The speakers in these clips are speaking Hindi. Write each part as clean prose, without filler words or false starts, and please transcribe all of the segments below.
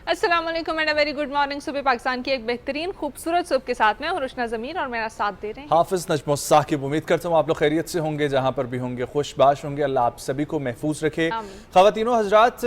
अस्सलाम वालेकुम एंड वेरी गुड मॉर्निंग। सुबह पाकिस्तान की एक बेहतरीन खूबसूरत सुबह के साथ में हुरुशना ज़मीर और मेरा साथ दे रहे हैं हाफिज नजम साकिब। उम्मीद करता हूँ आप लोग खैरियत से होंगे, जहाँ पर भी होंगे खुशबाश होंगे। अल्लाह आप सभी को महफूज रखे। ख़वातीनो हज़रात,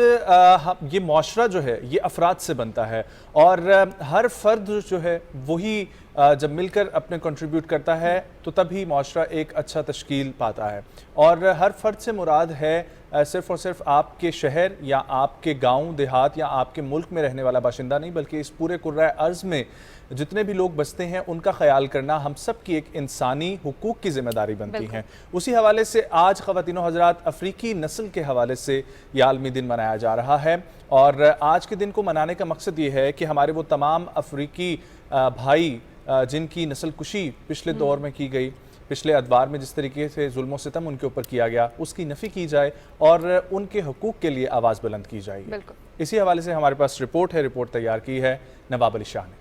ये मुआशरा जो है ये अफराद से बनता है और हर फर्द जो है वही जब मिलकर अपने कंट्रीब्यूट करता है तो तभी मुआशरा एक अच्छा तश्कील पाता है। और हर फर्द से मुराद है सिर्फ़ और सिर्फ आपके शहर या आपके गांव देहात या आपके मुल्क में रहने वाला बाशिंदा नहीं, बल्कि इस पूरे कुर्रा अर्ज़ में जितने भी लोग बसते हैं उनका ख्याल करना हम सब की एक इंसानी हुकूक की ज़िम्मेदारी बनती है। उसी हवाले से आज ख़वातीनो हज़रात अफ्रीकी नस्ल के हवाले से यह आलमी दिन मनाया जा रहा है। और आज के दिन को मनाने का मकसद ये है कि हमारे वो तमाम अफ्रीकी भाई जिनकी नस्ल कुशी पिछले दौर में की गई, पिछले अदवार में जिस तरीके से जुल्म सितम उनके ऊपर किया गया, उसकी नफ़ी की जाए और उनके हकूक़ के लिए आवाज़ बुलंद की जाएगी। इसी हवाले से हमारे पास रिपोर्ट है, रिपोर्ट तैयार की है नवाब अली शाह ने।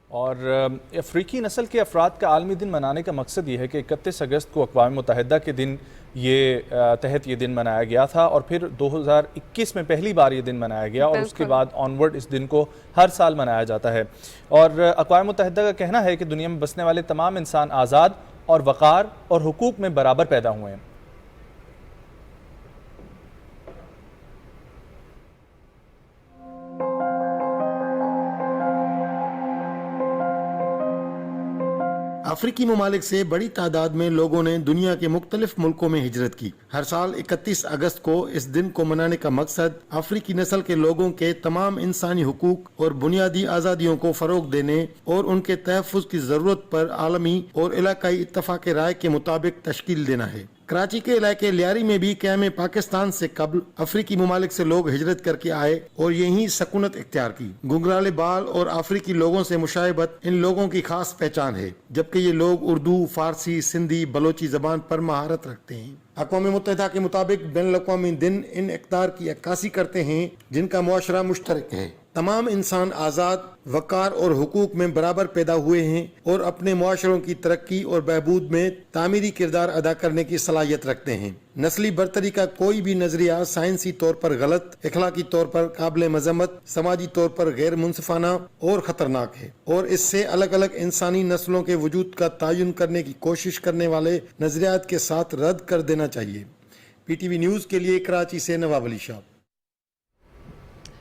और अफ्रीकी नस्ल के अफराद का आलमी दिन मनाने का मकसद ये है कि 31 अगस्त को अक़वाम मुत्तहिदा के दिन तहत ये दिन मनाया गया था और फिर 2021 में पहली बार ये दिन मनाया गया और उसके बाद ऑनवर्ड इस दिन को हर साल मनाया जाता है। और अक़वाम मुत्तहिदा का कहना है कि दुनिया में बसने वाले तमाम इंसान आज़ाद और वक़ार और हुकूक में बराबर पैदा हुए हैं। अफ्रीकी ममालिक से बड़ी तादाद में लोगों ने दुनिया के मुख्तलिफ मुल्कों में हिजरत की। हर साल 31 अगस्त को इस दिन को मनाने का मकसद अफ्रीकी नस्ल के लोगों के तमाम इंसानी हुकूक और बुनियादी आज़ादियों को फ़रोग देने और उनके तहफ़्फ़ुज़ की ज़रूरत पर आलमी और इलाकाई इत्तफ़ाक़ राय के मुताबिक तश्कील देना है। कराची के इलाके लियारी में भी क़याम पाकिस्तान से कबल अफ्रीकी ममालिक से लोग हिजरत करके आए और यही सकूनत इख्तियार की। घुंघराले बाल और अफ्रीकी लोगों से मुशायबत इन लोगों की खास पहचान है, जबकि ये लोग उर्दू, फारसी, सिंधी, बलोची जबान पर महारत रखते हैं। अक़वाम मुत्तहिदा के मुताबिक बैनुल अक़वामी दिन इन इक़दार की अक्कासी करते हैं जिनका मुआशरा मुश्तरक है। तमाम इंसान आज़ाद, वक़ार और हुकूक में बराबर पैदा हुए हैं और अपने मुआशरों की तरक्की और बहबूद में तामीरी किरदार अदा करने की सलाहियत रखते हैं। नस्ली बरतरी का कोई भी नजरिया साइंसी तौर पर गलत, इखलाकी तौर पर काबिल मजम्मत, समाजी तौर पर गैर मुनसिफाना और ख़तरनाक है और इससे अलग अलग इंसानी नस्लों के वजूद का तयन करने की कोशिश करने वाले नजरियात के साथ रद्द कर देना चाहिए। PTV न्यूज़ के लिए कराची से नवाब अली शाह।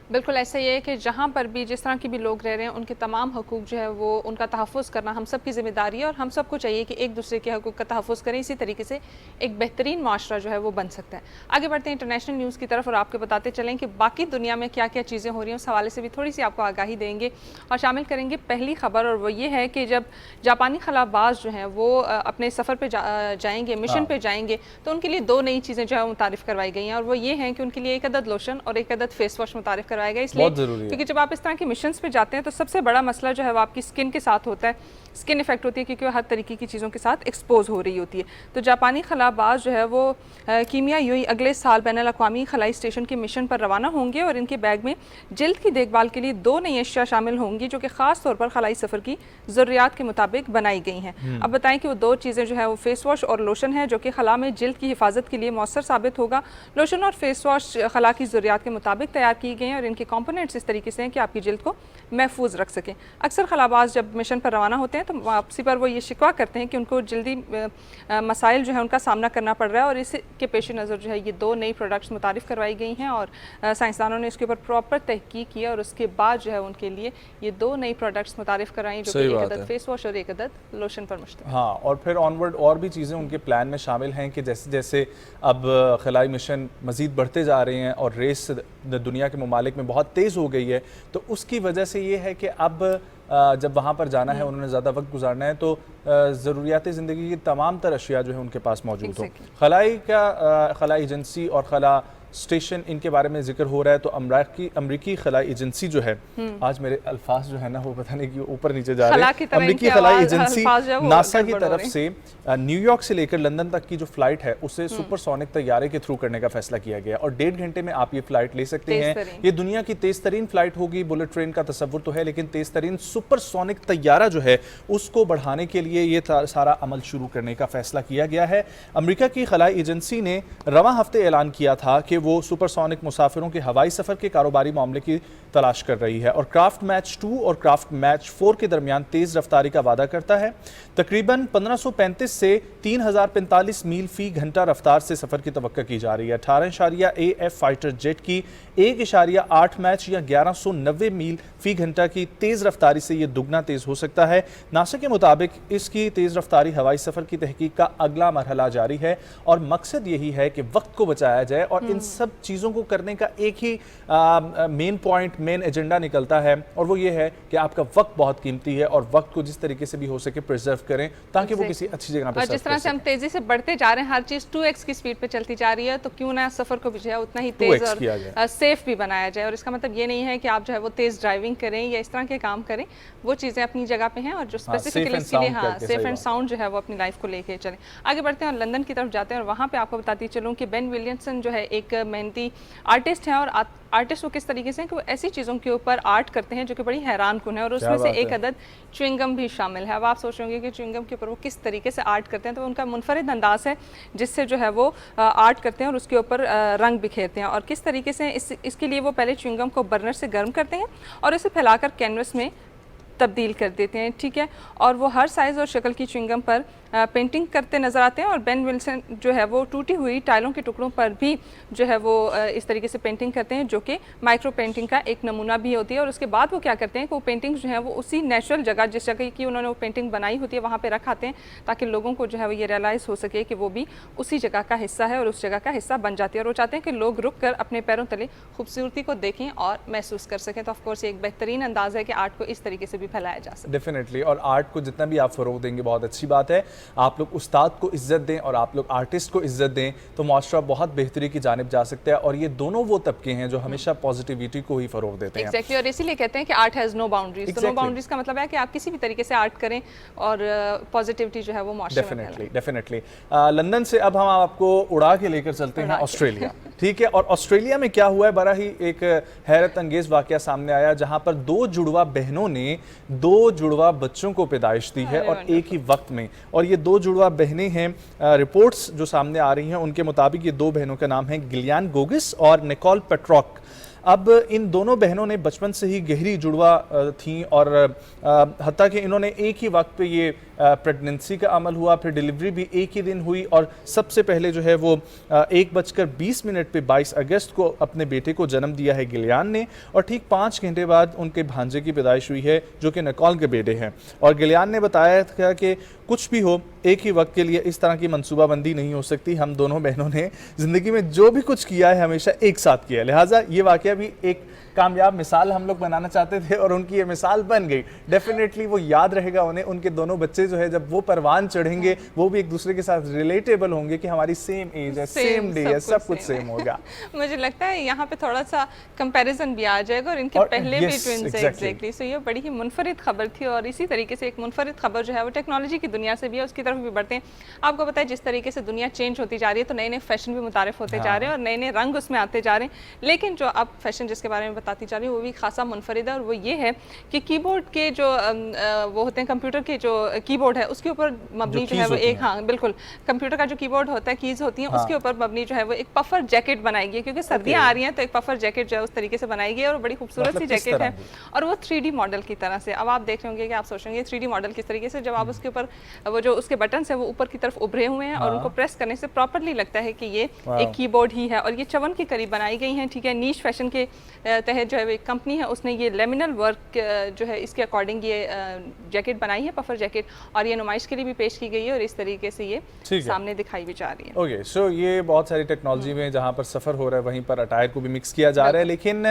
बिल्कुल ऐसा ही है कि जहाँ पर भी जिस तरह के भी लोग रह रहे हैं उनके तमाम हकूक़ जो है वो उनका तहफ़्फ़ुज़ करना हम सब की ज़िम्मेदारी है और हम सबको चाहिए कि एक दूसरे के हकूक़ का तहफ़्फ़ुज़ करें। इसी तरीके से एक बेहतरीन माशरा जो है वो बन सकता है। आगे बढ़ते हैं इंटरनेशनल न्यूज़ की तरफ और आपको बताते चलें कि बाकी दुनिया में क्या क्या चीज़ें हो रही हैं उस हवाले से भी थोड़ी सी आपको आगाही देंगे और शामिल करेंगे। पहली खबर और वो ये है कि जब जापानी खलाबाज जो हैं वो अपने सफ़र पर जाएंगे, मिशन पर जाएंगे, तो उनके लिए दो नई चीज़ें जो है मुतारिफ़ करवाई गई हैं और वो ये हैं कि उनके लिए एक अदद लोशन और एक अदद फेस वॉश मुतारिफ़ करवाया गया। इसलिए क्योंकि जब आप इस तरह के मिशंस पे जाते हैं तो सबसे बड़ा मसला जो है वो आपकी स्किन के साथ होता है, स्किन इफेक्ट होती है क्योंकि वो हर तरीके की चीज़ों के साथ एक्सपोज हो रही होती है। तो जापानी खलाबाज जो है वो कीमिया यूई अगले साल बैनुल अक़वामी खलाई स्टेशन के मिशन पर रवाना होंगे और इनके बैग में जल्द की देखभाल के लिए दो नई अशिया शामिल होंगी जो कि ख़ास तौर पर खलाई सफ़र की ज़रूरियात के मुताबिक बनाई गई हैं। अब बताएं कि वो दो चीज़ें जो है वो फेस वॉश और लोशन है जो कि खला में जल्द की हिफाजत के लिए मौसर साबित होगा। लोशन और फेस वॉश खला की ज़रूरियात के मुताबिक तैयार की गई हैं और इनके कॉम्पोनेंट्स इस तरीके से हैं कि आपकी जल्द को महफूज रख सकें। अक्सर खलाबाज जब मिशन पर रवाना होते हैं तो वापसी पर वो ये शिकवा करते हैं कि उनको जल्दी मसाइल जो है उनका सामना करना पड़ रहा है और इसके पेश नज़र जो है ये दो नई प्रोडक्ट्स मुतारिफ़ करवाई गई हैं और साइंसदानों ने इसके ऊपर प्रॉपर तहकीक की और उसके बाद जो है उनके लिए ये दो नई प्रोडक्ट्स मुतारिफ़ करवाई जो कि एक अदद फेस वॉश और एक अदद लोशन पर मुश्तमिल। हाँ, और फिर ऑनवर्ड और भी चीज़ें उनके प्लान में शामिल हैं कि जैसे जैसे अब खलाई मिशन मज़ीद बढ़ते जा रहे हैं और रेस दुनिया के ममालिक में बहुत तेज़ हो गई है, तो उसकी वजह से ये है कि अब जब वहाँ पर जाना है, उन्होंने ज़्यादा वक्त गुजारना है, तो ज़रूरियात ज़िंदगी की तमाम तर अशिया जो है उनके पास मौजूद हो। खलाई एजेंसी और खला स्टेशन इनके बारे में जिक्र हो रहा है, तो अमरीकी खलाई एजेंसी जो है, आज मेरे अल्फाज जो है ना वो पता नहीं कि ऊपर नीचे जा रहे हैं, अमरीकी खलाई एजेंसी नासा की तरफ से न्यूयॉर्क से लेकर लंदन तक की जो फ्लाइट है उसे सुपरसोनिक तैयारे के थ्रू करने का फैसला किया गया और 1.5 घंटे में आप ये फ्लाइट ले सकते हैं। ये दुनिया की तेज तरीन फ्लाइट होगी। बुलेट ट्रेन का तस्वुर तो है, लेकिन तेज तरीन सुपरसोनिक तैयारा जो है उसको बढ़ाने के लिए ये सारा अमल शुरू करने का फैसला किया गया है। अमेरिका की खलाई एजेंसी ने रवां हफ्ते ऐलान किया था कि वो सुपरसोनिक मुसाफिरों के हवाई सफर के कारोबारी मामले की तलाश कर रही है और क्राफ्ट मैच 2 और क्राफ्ट मैच 4 के दरमियान तेज रफ्तारी का वादा करता है। तकरीबन 1535 से 3045 मील फी घंटा रफ्तार से सफर की तवक्को की जा रही है। 18.AF फाइटर जेट की 1.8 मैच या 1190 मील फी घंटा की तेज रफ्तारी से यह दुगना तेज हो सकता है। नासा के मुताबिक इसकी तेज रफ्तारी हवाई सफर की तहकीक का अगला मरहला जारी है और मकसद यही है कि वक्त को बचाया जाए और इन सब चीज़ों को करने का एक ही मेन पॉइंट, मेन एजेंडा निकलता है और वो ये है कि आपका वक्त बहुत कीमती है और वक्त को जिस तरीके से भी हो सके प्रिजर्व करें ताकि वो किसी अच्छी जगह पर, जिस तरह से हम तेजी से बढ़ते जा रहे हैं, हर चीज 2x की स्पीड पे चलती जा रही है, तो क्यों ना सफर को भी जो है उतना ही तेज और सेफ भी बनाया जाए। और इसका मतलब ये नहीं है कि आप जो है वो तेज ड्राइविंग करें या इस तरह के काम करें, वो चीजें अपनी जगह पे हैं और जो स्पेसिफिकली इसके लिए सेफ एंड साउंड जो है वो अपनी लाइफ को लेके चलें। आगे बढ़ते हैं और लंदन की तरफ जाते हैं और वहाँ पे आपको बताती चलूँ कि बेन विलियमसन जो है एक मेहनती आर्टिस्ट है और आर्टिस्ट वो किस तरीके से हैं कि वो ऐसी चीज़ों के ऊपर आर्ट करते हैं जो कि बड़ी हैरान कुन है और उसमें से एक अदद च्युइंगम भी शामिल है। अब आप सोच रहे होंगे कि च्युइंगम के ऊपर वो किस तरीके से आर्ट करते हैं, तो उनका मुनफरिद अंदाज है जिससे जो है वो आर्ट करते हैं और उसके ऊपर रंग बिखेरते हैं। और किस तरीके से इसके लिए वो पहले च्युइंगम को बर्नर से गर्म करते हैं और इसे फैलाकर कैनवस में तब्दील कर देते हैं, ठीक है। और वो हर साइज़ और शक्ल की च्युइंगम पर पेंटिंग करते नज़र आते हैं और बेन विल्सन जो है वो टूटी हुई टाइलों के टुकड़ों पर भी जो है वो इस तरीके से पेंटिंग करते हैं जो कि माइक्रो पेंटिंग का एक नमूना भी होती है। और उसके बाद वो क्या करते हैं कि वो पेंटिंग जो है वो उसी नेचुरल जगह, जिस जगह की उन्होंने वो पेंटिंग बनाई होती है, वहाँ पे रख आते हैं ताकि लोगों को जो है वो ये रियलाइज़ हो सके कि वो भी उसी जगह का हिस्सा है और उस जगह का हिस्सा बन जाती है। और वो चाहते हैं कि लोग रुक कर अपने पैरों तले खूबसूरती को देखें और महसूस कर सकें। तो ऑफकोर्स एक बेहतरीन अंदाज़ है कि आर्ट को इस तरीके से भी फैलाया जा सके। डेफिनेटली, और आर्ट को जितना भी आप फ़रोग़ देंगे बहुत अच्छी बात है। आप लोग उस्ताद को इज्जत दें और आप लोग आर्टिस्ट को इज्जत दें तो माशरा बहुत बेहतरी की जानिब जा सकता है। और ये दोनों वो तबके हैं जो हमेशा पॉजिटिविटी को ही फरोग देते हैं। एग्जैक्टली, और इसीलिए कहते हैं कि आर्ट हैज़ नो बाउंड्रीज। तो नो बाउंड्रीज का मतलब है कि आप किसी भी तरीके से आर्ट करें और पॉजिटिविटी जो है वो माशरे में डेफिनेटली। लंदन से अब हम आपको उड़ा के लेकर चलते हैं ऑस्ट्रेलिया, ठीक है। और ऑस्ट्रेलिया में क्या हुआ है, बड़ा ही एक हैरत अंगेज वाकया सामने आया जहां पर 2 जुड़वा बहनों ने 2 जुड़वा बच्चों को पैदाइश दी है और एक ही वक्त में। और ये 2 जुड़वा बहनें हैं, रिपोर्ट्स जो सामने आ रही हैं उनके मुताबिक ये 2 बहनों का नाम है गिलियान गोगिस और निकोल पेट्रॉक। अब इन दोनों बहनों ने बचपन से ही गहरी जुड़वा थीं और हत्ता कि इन्होंने एक ही वक्त पे ये प्रेगनेंसी का अमल हुआ, फिर डिलीवरी भी एक ही दिन हुई और सबसे पहले जो है वो 1:20 पे 22 अगस्त को अपने बेटे को जन्म दिया है गिलियान ने। और ठीक 5 घंटे बाद उनके भांजे की पैदाइश हुई है जो कि निकोल के बेटे हैं। और गिलियान ने बताया था कि कुछ भी हो एक ही वक्त के लिए इस तरह की मनसूबाबंदी नहीं हो सकती। हम दोनों बहनों ने ज़िंदगी में जो भी कुछ किया है हमेशा एक साथ किया है, लिहाजा ये वाकया भी एक कामयाब मिसाल हम लोग बनाना चाहते थे और उनकी ये मिसाल बन गई। डेफिनेटली वो याद रहेगा उन्हें, उनके दोनों बच्चे जो है जब वो परवान चढ़ेंगे वो भी एक दूसरे के साथ रिलेटेबल होंगे कि हमारी सेम एज है, सेम डे है, सब कुछ सेम होगा। मुझे लगता है यहाँ पे थोड़ा सा कंपैरिजन भी आ जाएगा और इनके पहले भी ट्विंस है। एग्जैक्टली, सो ये बड़ी ही मुनफरिद खबर थी और इसी तरीके से एक मुनफरिद खबर जो है वो टेक्नोलॉजी की दुनिया से भी है, उसकी तरफ भी बढ़ते हैं। आपको पता है जिस तरीके से दुनिया चेंज होती जा रही है तो नए नए फैशन भी मुतारिफ होते जा रहे हैं और नए नए रंग उसमें आते जा रहे हैं। लेकिन जो अब फैशन जिसके बारे में बताती जा रही है वो भी खासा मुनफरिद है और वो ये है कि कीबोर्ड के जो वो होते हैं, कंप्यूटर के जो कीबोर्ड है उसके ऊपर मबनी जो है वो एक, हाँ बिल्कुल, कंप्यूटर का जो कीबोर्ड होता है, कीज होती हैं, उसके ऊपर मबनी जो है वो एक पफर जैकेट बनाएगी क्योंकि सर्दियाँ आ रही हैं तो एक पफर जैकेट जो है उस तरीके से बनाएगी और बड़ी खूबसूरत सी जैकेट है और वो 3D मॉडल की तरह से। अब आप देख रहे होंगे कि आप सोच रहे 3D मॉडल किस तरीके से, जब आप उसके ऊपर वो जो उसके बटन है वो ऊपर की तरफ उभरे हुए हैं और उनको प्रेस करने से प्रॉपरली लगता है कि ये एक कीबोर्ड ही है और ये चवन के करीब बनाई गई हैं, ठीक है। नीश फैशन के तहत जो है एक कंपनी है उसने ये लेमिनल वर्क जो है इसके अकॉर्डिंग ये जैकेट बनाई है, पफर जैकेट, और ये नुमाइश के लिए भी पेश की गई है और इस तरीके से ये सामने दिखाई भी जा रही है। ओके, सो ये बहुत सारी टेक्नोलॉजी में जहाँ पर सफ़र हो रहा है वहीं पर अटायर को भी मिक्स किया जा रहा है। लेकिन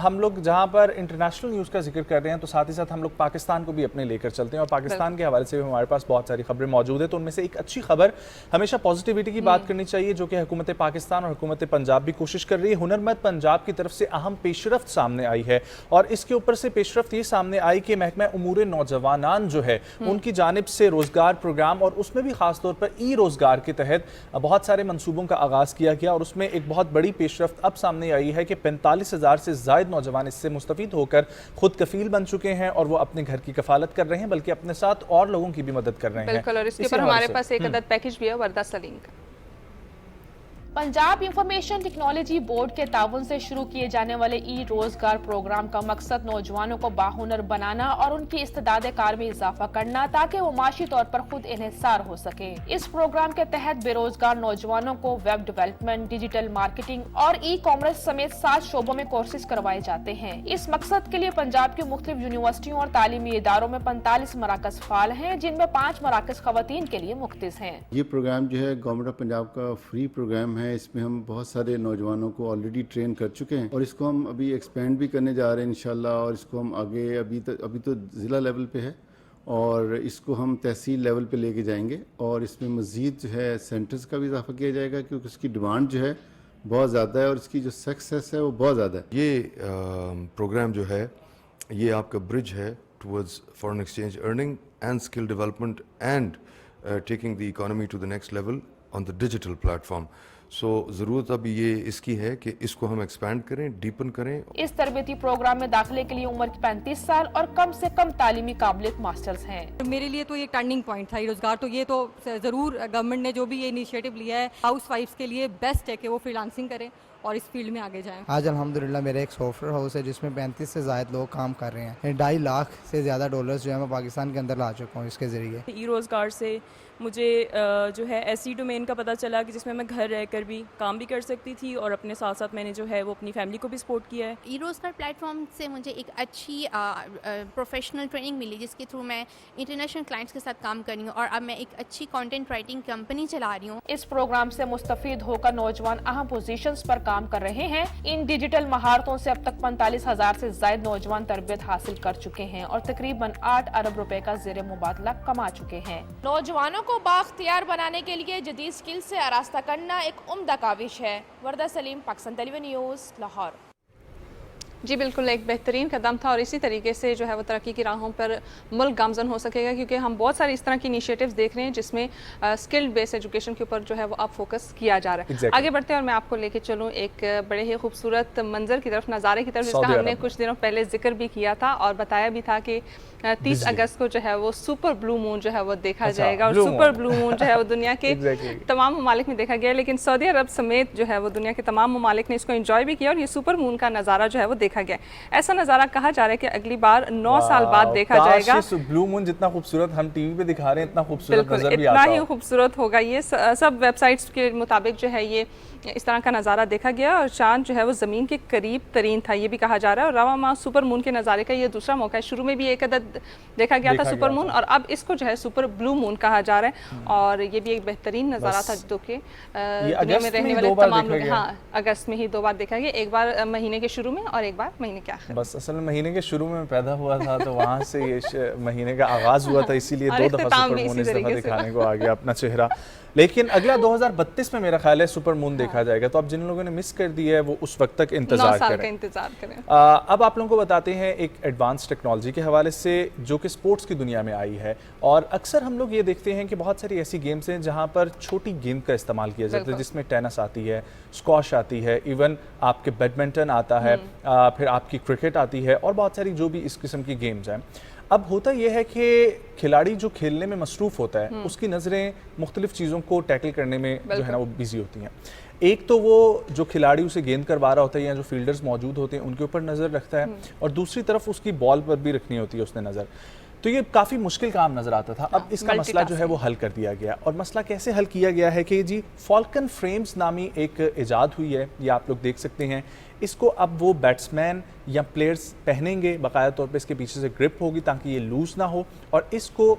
हम लोग जहाँ पर इंटरनेशनल न्यूज़ का जिक्र कर रहे हैं तो साथ ही साथ हम लोग पाकिस्तान को भी अपने लेकर चलते हैं, और पाकिस्तान के हवाले से भी हमारे पास बहुत सारी खबरें मौजूद है। तो उनमें से एक अच्छी खबर, हमेशा पॉजिटिविटी की बात करनी चाहिए, जो कि हुकूमत पाकिस्तान और हुकूमत पंजाब भी कोशिश कर रही है। हुनरमंद पंजाब की तरफ से अहम पेशरफ्त सामने आई है, और इसके ऊपर से पेशरफ्त ये सामने आई कि महकमा उमूर नौजवानान जो है उनकी जानिब से रोजगार प्रोग्राम, और उसमें भी खासतौर पर ई रोजगार के तहत बहुत सारे मंसूबों का आगाज किया गया, और उसमें एक बहुत बड़ी पेशरफ्त अब सामने आई है कि 45,000 से ज़ायद नौजवान इससे मुस्तफीद होकर खुद कफील बन चुके हैं, और वो अपने घर की कफालत कर रहे हैं, बल्कि अपने साथ और लोगों की भी मदद कर रहे हैं। बिल्कुल, और इसके ऊपर हमारे पास एक अदद पैकेज भी है वर्दा सलीम का। पंजाब इंफॉर्मेशन टेक्नोलॉजी बोर्ड के ताउन से शुरू किए जाने वाले ई रोजगार प्रोग्राम का मकसद नौजवानों को बाहुनर बनाना और उनकी इस्तेदाद कार में इजाफा करना, ताकि वो माशी तौर पर खुद इन्हिसार हो सके। इस प्रोग्राम के तहत बेरोजगार नौजवानों को वेब डेवलपमेंट, डिजिटल मार्केटिंग और ई कॉमर्स समेत 7 शोबों में कोर्सेज करवाए जाते हैं। इस मकसद के लिए पंजाब की मुख्तलिफ यूनिवर्सिटियों और तालीमी इदारों में 45 मराकज फाल हैं, जिनमें 5 मराकज खवातीन के लिए मुख्तस हैं। ये प्रोग्राम जो है गवर्नमेंट ऑफ पंजाब का फ्री प्रोग्राम है। इसमें हम बहुत सारे नौजवानों को ऑलरेडी ट्रेन कर चुके हैं, और इसको हम अभी एक्सपेंड भी करने जा रहे हैं इंशाल्लाह, और इसको हम आगे अभी तो ज़िला लेवल पे है, और इसको हम तहसील लेवल पे लेके जाएंगे, और इसमें मज़ीद जो है सेंटर्स का भी इजाफा किया जाएगा, क्योंकि उसकी डिमांड जो है बहुत ज़्यादा है और इसकी जो सक्सेस है वो बहुत ज़्यादा है। ये प्रोग्राम जो है ये आपका ब्रिज है towards foreign exchange earning and skill development and taking the economy to the next level on the digital platform. So ज़रूरत अब ये इसकी है कि इसको हम एक्सपैंड करें, डीपन करें। इस तरबेती प्रोग्राम में दाखिले के लिए उम्र 35 साल और कम से कम तालीमी काबिलियत मास्टर्स हैं। मेरे लिए तो ये टर्निंग पॉइंट था, ये रोजगार तो ये तो ज़रूर गवर्नमेंट ने जो भी ये इनिशिएटिव लिया है हाउस वाइफ्स के लिए बेस्ट है कि वो फ्रीलांसिंग करें और इस फील्ड में आगे जाएं। आज अल्हम्दुलिल्लाह मेरा एक सॉफ्टवेयर हाउस है जिसमें 35 से ज़ायद लोग काम कर रहे हैं। 2.5 लाख से ज़्यादा डॉलर्स जो है मैं पाकिस्तान के अंदर ला चुका हूँ इसके ज़रिए। ई रोज़गार से मुझे जो है ऐसी डोमेन का पता चला कि जिसमें मैं घर रहकर भी काम भी कर सकती थी, और अपने साथ साथ मैंने जो है वो अपनी फैमिली को भी सपोर्ट किया है। ई रोज़गार प्लेटफॉर्म से मुझे एक अच्छी प्रोफेशनल ट्रेनिंग मिली, जिसके थ्रू मैं इंटरनेशनल क्लाइंट्स के साथ काम कर रही हूँ, और अब मैं एक अच्छी कंटेंट राइटिंग कंपनी चला रही हूँ। इस प्रोग्राम से मुस्तफीद होकर नौजवान अहम पोजीशंस पर काम कर रहे हैं। इन डिजिटल महारतों से अब तक 45,000 से ज्यादा नौजवान तरबियत हासिल कर चुके हैं और तकरीबन 8 अरब रुपए का ज़ेर मुबादला कमा चुके हैं। नौजवानों को बाख्तियार बनाने के लिए जदीद स्किल से आरास्ता करना एक उम्दा काविश है। वर्दा सलीम, पाकिस्तान टेलीविजन न्यूज़, लाहौर। जी बिल्कुल, एक बेहतरीन कदम था, और इसी तरीके से जो है वो तरक्की की राहों पर मुल्क गामजन हो सकेगा, क्योंकि हम बहुत सारे इस तरह की इनिशिएटिव्स देख रहे हैं जिसमें स्किल्ड बेस्ड एजुकेशन के ऊपर जो है वो अब फोकस किया जा रहा है। आगे बढ़ते हैं और मैं आपको लेके चलूँ एक बड़े ही खूबसूरत मंजर की तरफ, नज़ारे की तरफ, जिसका हमने कुछ दिनों पहले जिक्र भी किया था और बताया भी था कि 30 अगस्त को जो है वो सुपर ब्लू मून जो है वो देखा जाएगा, और सुपर ब्लू मून जो है वो दुनिया के तमाम ममालिक में देखा गया, लेकिन सऊदी अरब समेत जो है वो दुनिया के तमाम ममालिक ने इसको एंजॉय भी किया, और ये सुपर मून का नज़ारा जो है वो देखा गया। ऐसा नज़ारा कहा जा रहा है कि अगली बार 9 साल बाद देखा जाएगा। ब्लू मून जितना खूबसूरत हम टीवी पे दिखा रहे हैं, इतना खूबसूरत नजर भी आता इतना ही खूबसूरत होगा। ये सब वेबसाइट्स के मुताबिक जो है ये इस तरह का नज़ारा देखा गया, और चांद जो है वो ज़मीन के करीब तरीन था, ये भी कहा जा रहा है। और रवा माह सुपर मून के नज़ारे का ये दूसरा मौका है। शुरू में भी एक अदद देखा गया था सुपर मून, और अब इसको जो है सुपर ब्लू मून कहा जा रहा है, और ये भी एक बेहतरीन नज़ारा था जो कि दुनिया में रहने वाले तमाम लोग, हाँ, अगस्त में ही 2 बार देखा गया, एक बार महीने के शुरू में और एक बार महीने के आखिर। बस असल में महीने के शुरू में पैदा हुआ था, तो वहाँ से ये महीने का आगाज हुआ था, इसीलिए 2 दफ़ा सुपर मून इस दफ़ा दिखाने को आ गया अपना चेहरा। लेकिन अगला 2032 में मेरा ख्याल है सुपर मून देखा जाएगा, तो अब जिन लोगों ने मिस कर दिया है वो उस वक्त तक इंतजार करें। अब आप लोगों को बताते हैं एक एडवांस टेक्नोलॉजी के हवाले से जो कि स्पोर्ट्स की दुनिया में आई है, और अक्सर हम लोग ये देखते हैं कि बहुत सारी ऐसी गेम्स हैं जहाँ पर छोटी गेंद का इस्तेमाल किया जाता है, जिसमें टेनिस आती है, स्क्वॉश आती है, इवन आपके बैडमिंटन आता है, फिर आपकी क्रिकेट आती है, और बहुत सारी जो भी इस किस्म की गेम्स हैं। अब होता यह है कि खिलाड़ी जो खेलने में मसरूफ़ होता है उसकी नज़रें मुख्तलिफ चीज़ों को टैकल करने में जो है ना वो बिजी होती हैं। एक तो वो जो खिलाड़ी उसे गेंद करवा रहा होता है या जो फील्डर्स मौजूद होते हैं उनके ऊपर नज़र रखता है, और दूसरी तरफ उसकी बॉल पर भी रखनी होती है उसने नज़र। तो ये काफ़ी मुश्किल काम नज़र आता था। अब इसका मसला जो है वो हल कर दिया गया, और मसला कैसे हल किया गया है कि जी फॉल्कन फ्रेम्स नामी एक इजाद हुई है, ये आप लोग देख सकते हैं। इसको अब वो बैट्समैन या प्लेयर्स पहनेंगे, बाकायदा तौर पे इसके पीछे से ग्रिप होगी ताकि ये लूज़ ना हो, और इसको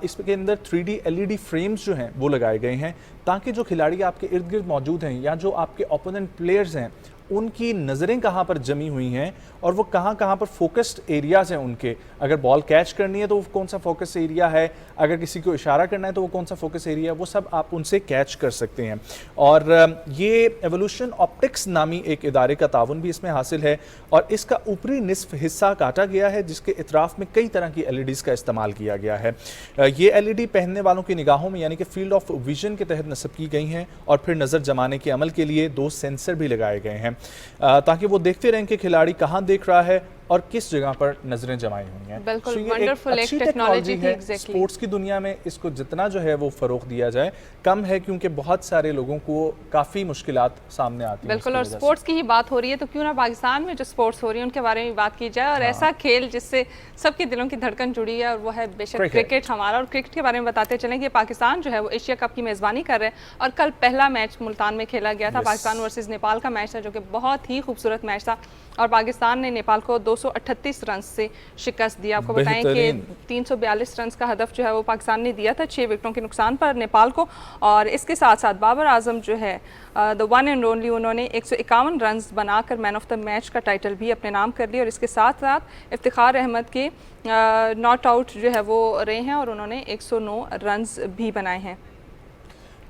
इसके अंदर 3D LED फ्रेम्स जो हैं वो लगाए गए हैं ताकि जो खिलाड़ी आपके इर्द गिर्द मौजूद हैं या जो आपके ओपोनेंट प्लेयर्स हैं उनकी नज़रें कहाँ पर जमी हुई हैं और वो कहाँ कहाँ पर फोकस्ड एरियाज़ हैं उनके। अगर बॉल कैच करनी है तो वो कौन सा फोकस एरिया है, अगर किसी को इशारा करना है तो वो कौन सा फोकस एरिया है, वो सब आप उनसे कैच कर सकते हैं। और ये एवोल्यूशन ऑप्टिक्स नामी एक इदारे का ताउन भी इसमें हासिल है, और इसका ऊपरी निसफ हिस्सा काटा गया है जिसके इतराफ़ में कई तरह की LEDs का इस्तेमाल किया गया है। ये LED पहनने वालों की निगाहों में यानी कि फील्ड ऑफ विजन के तहत नस्ब की गई हैं, और फिर नज़र जमाने के अमल के लिए 2 सेंसर भी लगाए गए हैं ताकि वो देखते रहें कि खिलाड़ी कहाँ देख रहा है और किस जगह पर नज़रें जमाई हुई हैं। बिल्कुल, ये वंडरफुल एक एक अच्छी टेक्नोलॉजी है। थी। स्पोर्ट्स की दुनिया में इसको जितना जो है वो फ़रोग़ दिया जाए कम है, क्योंकि बहुत सारे लोगों को काफ़ी मुश्किलात सामने आती हैं। बिल्कुल, और स्पोर्ट्स की ही बात हो रही है तो क्यों ना पाकिस्तान में जो स्पोर्ट्स हो रही है उनके बारे में बात की जाए, और ऐसा खेल जिससे सबके दिलों की धड़कन जुड़ी है, और वो है बेशक क्रिकेट हमारा। और क्रिकेट के बारे में बताते चलें कि पाकिस्तान जो है वो एशिया कप की मेज़बानी कर रहे हैं, और कल पहला मैच मुल्तान में खेला गया था। पाकिस्तान वर्सेस नेपाल का मैच था जो कि बहुत ही खूबसूरत मैच था, और पाकिस्तान ने नेपाल को 238 रन से शिकस्त दिया। आपको बताएं कि 342 रन का हदफ जो है वो पाकिस्तान ने दिया था 6 विकेटों के नुकसान पर नेपाल को। और इसके साथ साथ बाबर आजम जो है द वन एंड ओनली, उन्होंने 151 रन बनाकर मैन ऑफ द मैच का टाइटल भी अपने नाम कर लिया, और इसके साथ साथ इफ्तिखार अहमद के नॉट आउट जो है वो रहे हैं और उन्होंने 109 रन भी बनाए हैं।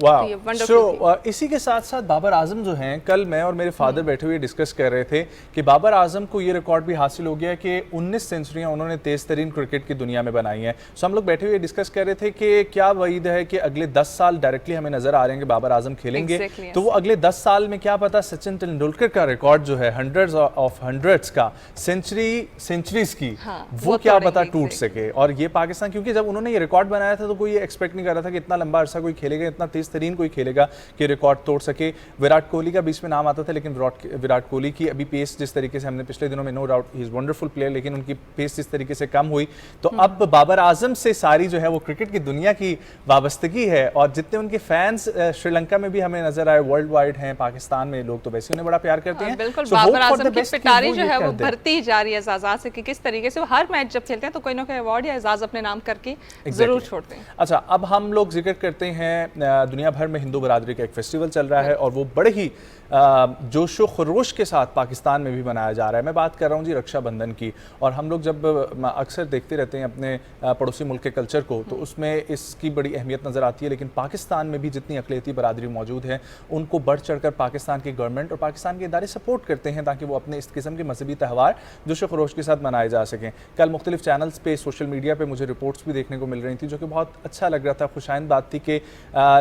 वाह। सो इसी के साथ साथ बाबर आजम जो हैं, कल मैं और मेरे फादर बैठे हुए डिस्कस कर रहे थे कि बाबर आजम को ये रिकॉर्ड भी हासिल हो गया कि 19 सेंचुरियां उन्होंने तेज़ तरीन क्रिकेट की दुनिया में बनाई हैं। सो हम लोग बैठे हुए डिस्कस कर रहे थे कि क्या वईद है कि अगले 10 साल डायरेक्टली हमें नजर आ रहे हैं कि बाबर आजम खेलेंगे, तो वो अगले 10 साल में क्या पता सचिन तेंदुलकर का रिकॉर्ड जो है हंड्रेड्स ऑफ हंड्रेड्स का, सेंचुरीज की, वो क्या पता टूट सके। और ये पाकिस्तान, क्योंकि जब उन्होंने ये रिकॉर्ड बनाया था तो कोई ये एक्सपेक्ट नहीं कर रहा था कि इतना लंबा अरसा कोई खेलेगा, इतना तेज तरीन कोई खेलेगा कि रिकॉर्ड तोड़ सके। विराट कोहली का बीच में नाम आता था, लेकिन विराट कोहली की अभी पेस जिस तरीके से हमने पिछले दिनों में, no doubt he is wonderful player, लेकिन उनकी पेस जिस तरीके से कम हुई, तो अब बाबर आजम से सारी जो है वो क्रिकेट की दुनिया की वाबस्तगी है। और जितने उनके फैंस श्रीलंका में भी हमें नजर आए, वर्ल्ड वाइड हैं, पाकिस्तान में लोग तो वैसे उन्हें बड़ा प्यार करते हैं। बिल्कुल, बाबर आजम की पिटारी जो है वो भरती ही जा रही है एजाज़ात से कि किस तरीके से वो हर मैच जब खेलते हैं तो कोई ना कोई अवार्ड या एजाज़ अपने नाम करके जरूर छोड़ते हैं। अच्छा, अब हम लोग जिक्र करते हैं दुनिया भर में हिंदू बरादरी का एक फेस्टिवल चल रहा है, और वो बड़े ही जोशो खरोश के साथ पाकिस्तान में भी मनाया जा रहा है। मैं बात कर रहा हूँ जी रक्षाबंधन की, और हम लोग जब अक्सर देखते रहते हैं अपने पड़ोसी मुल्क के कल्चर को, तो उसमें इसकी बड़ी अहमियत नज़र आती है, लेकिन पाकिस्तान में भी जितनी अक़लियती बरादरी मौजूद है उनको बढ़ चढ़ कर पाकिस्तान की गवर्नमेंट और पाकिस्तान के इदारे सपोर्ट करते हैं ताकि वो अपने इस किस्म के मजहबी त्यौहार जोशो खरोश के साथ मनाए जा सकें। कल मुख्तलिफ चैनल्स पे, सोशल मीडिया पर मुझे रिपोर्ट्स भी देखने को मिल रही थी जो कि बहुत अच्छा लग रहा था, खुशाइंद बात थी कि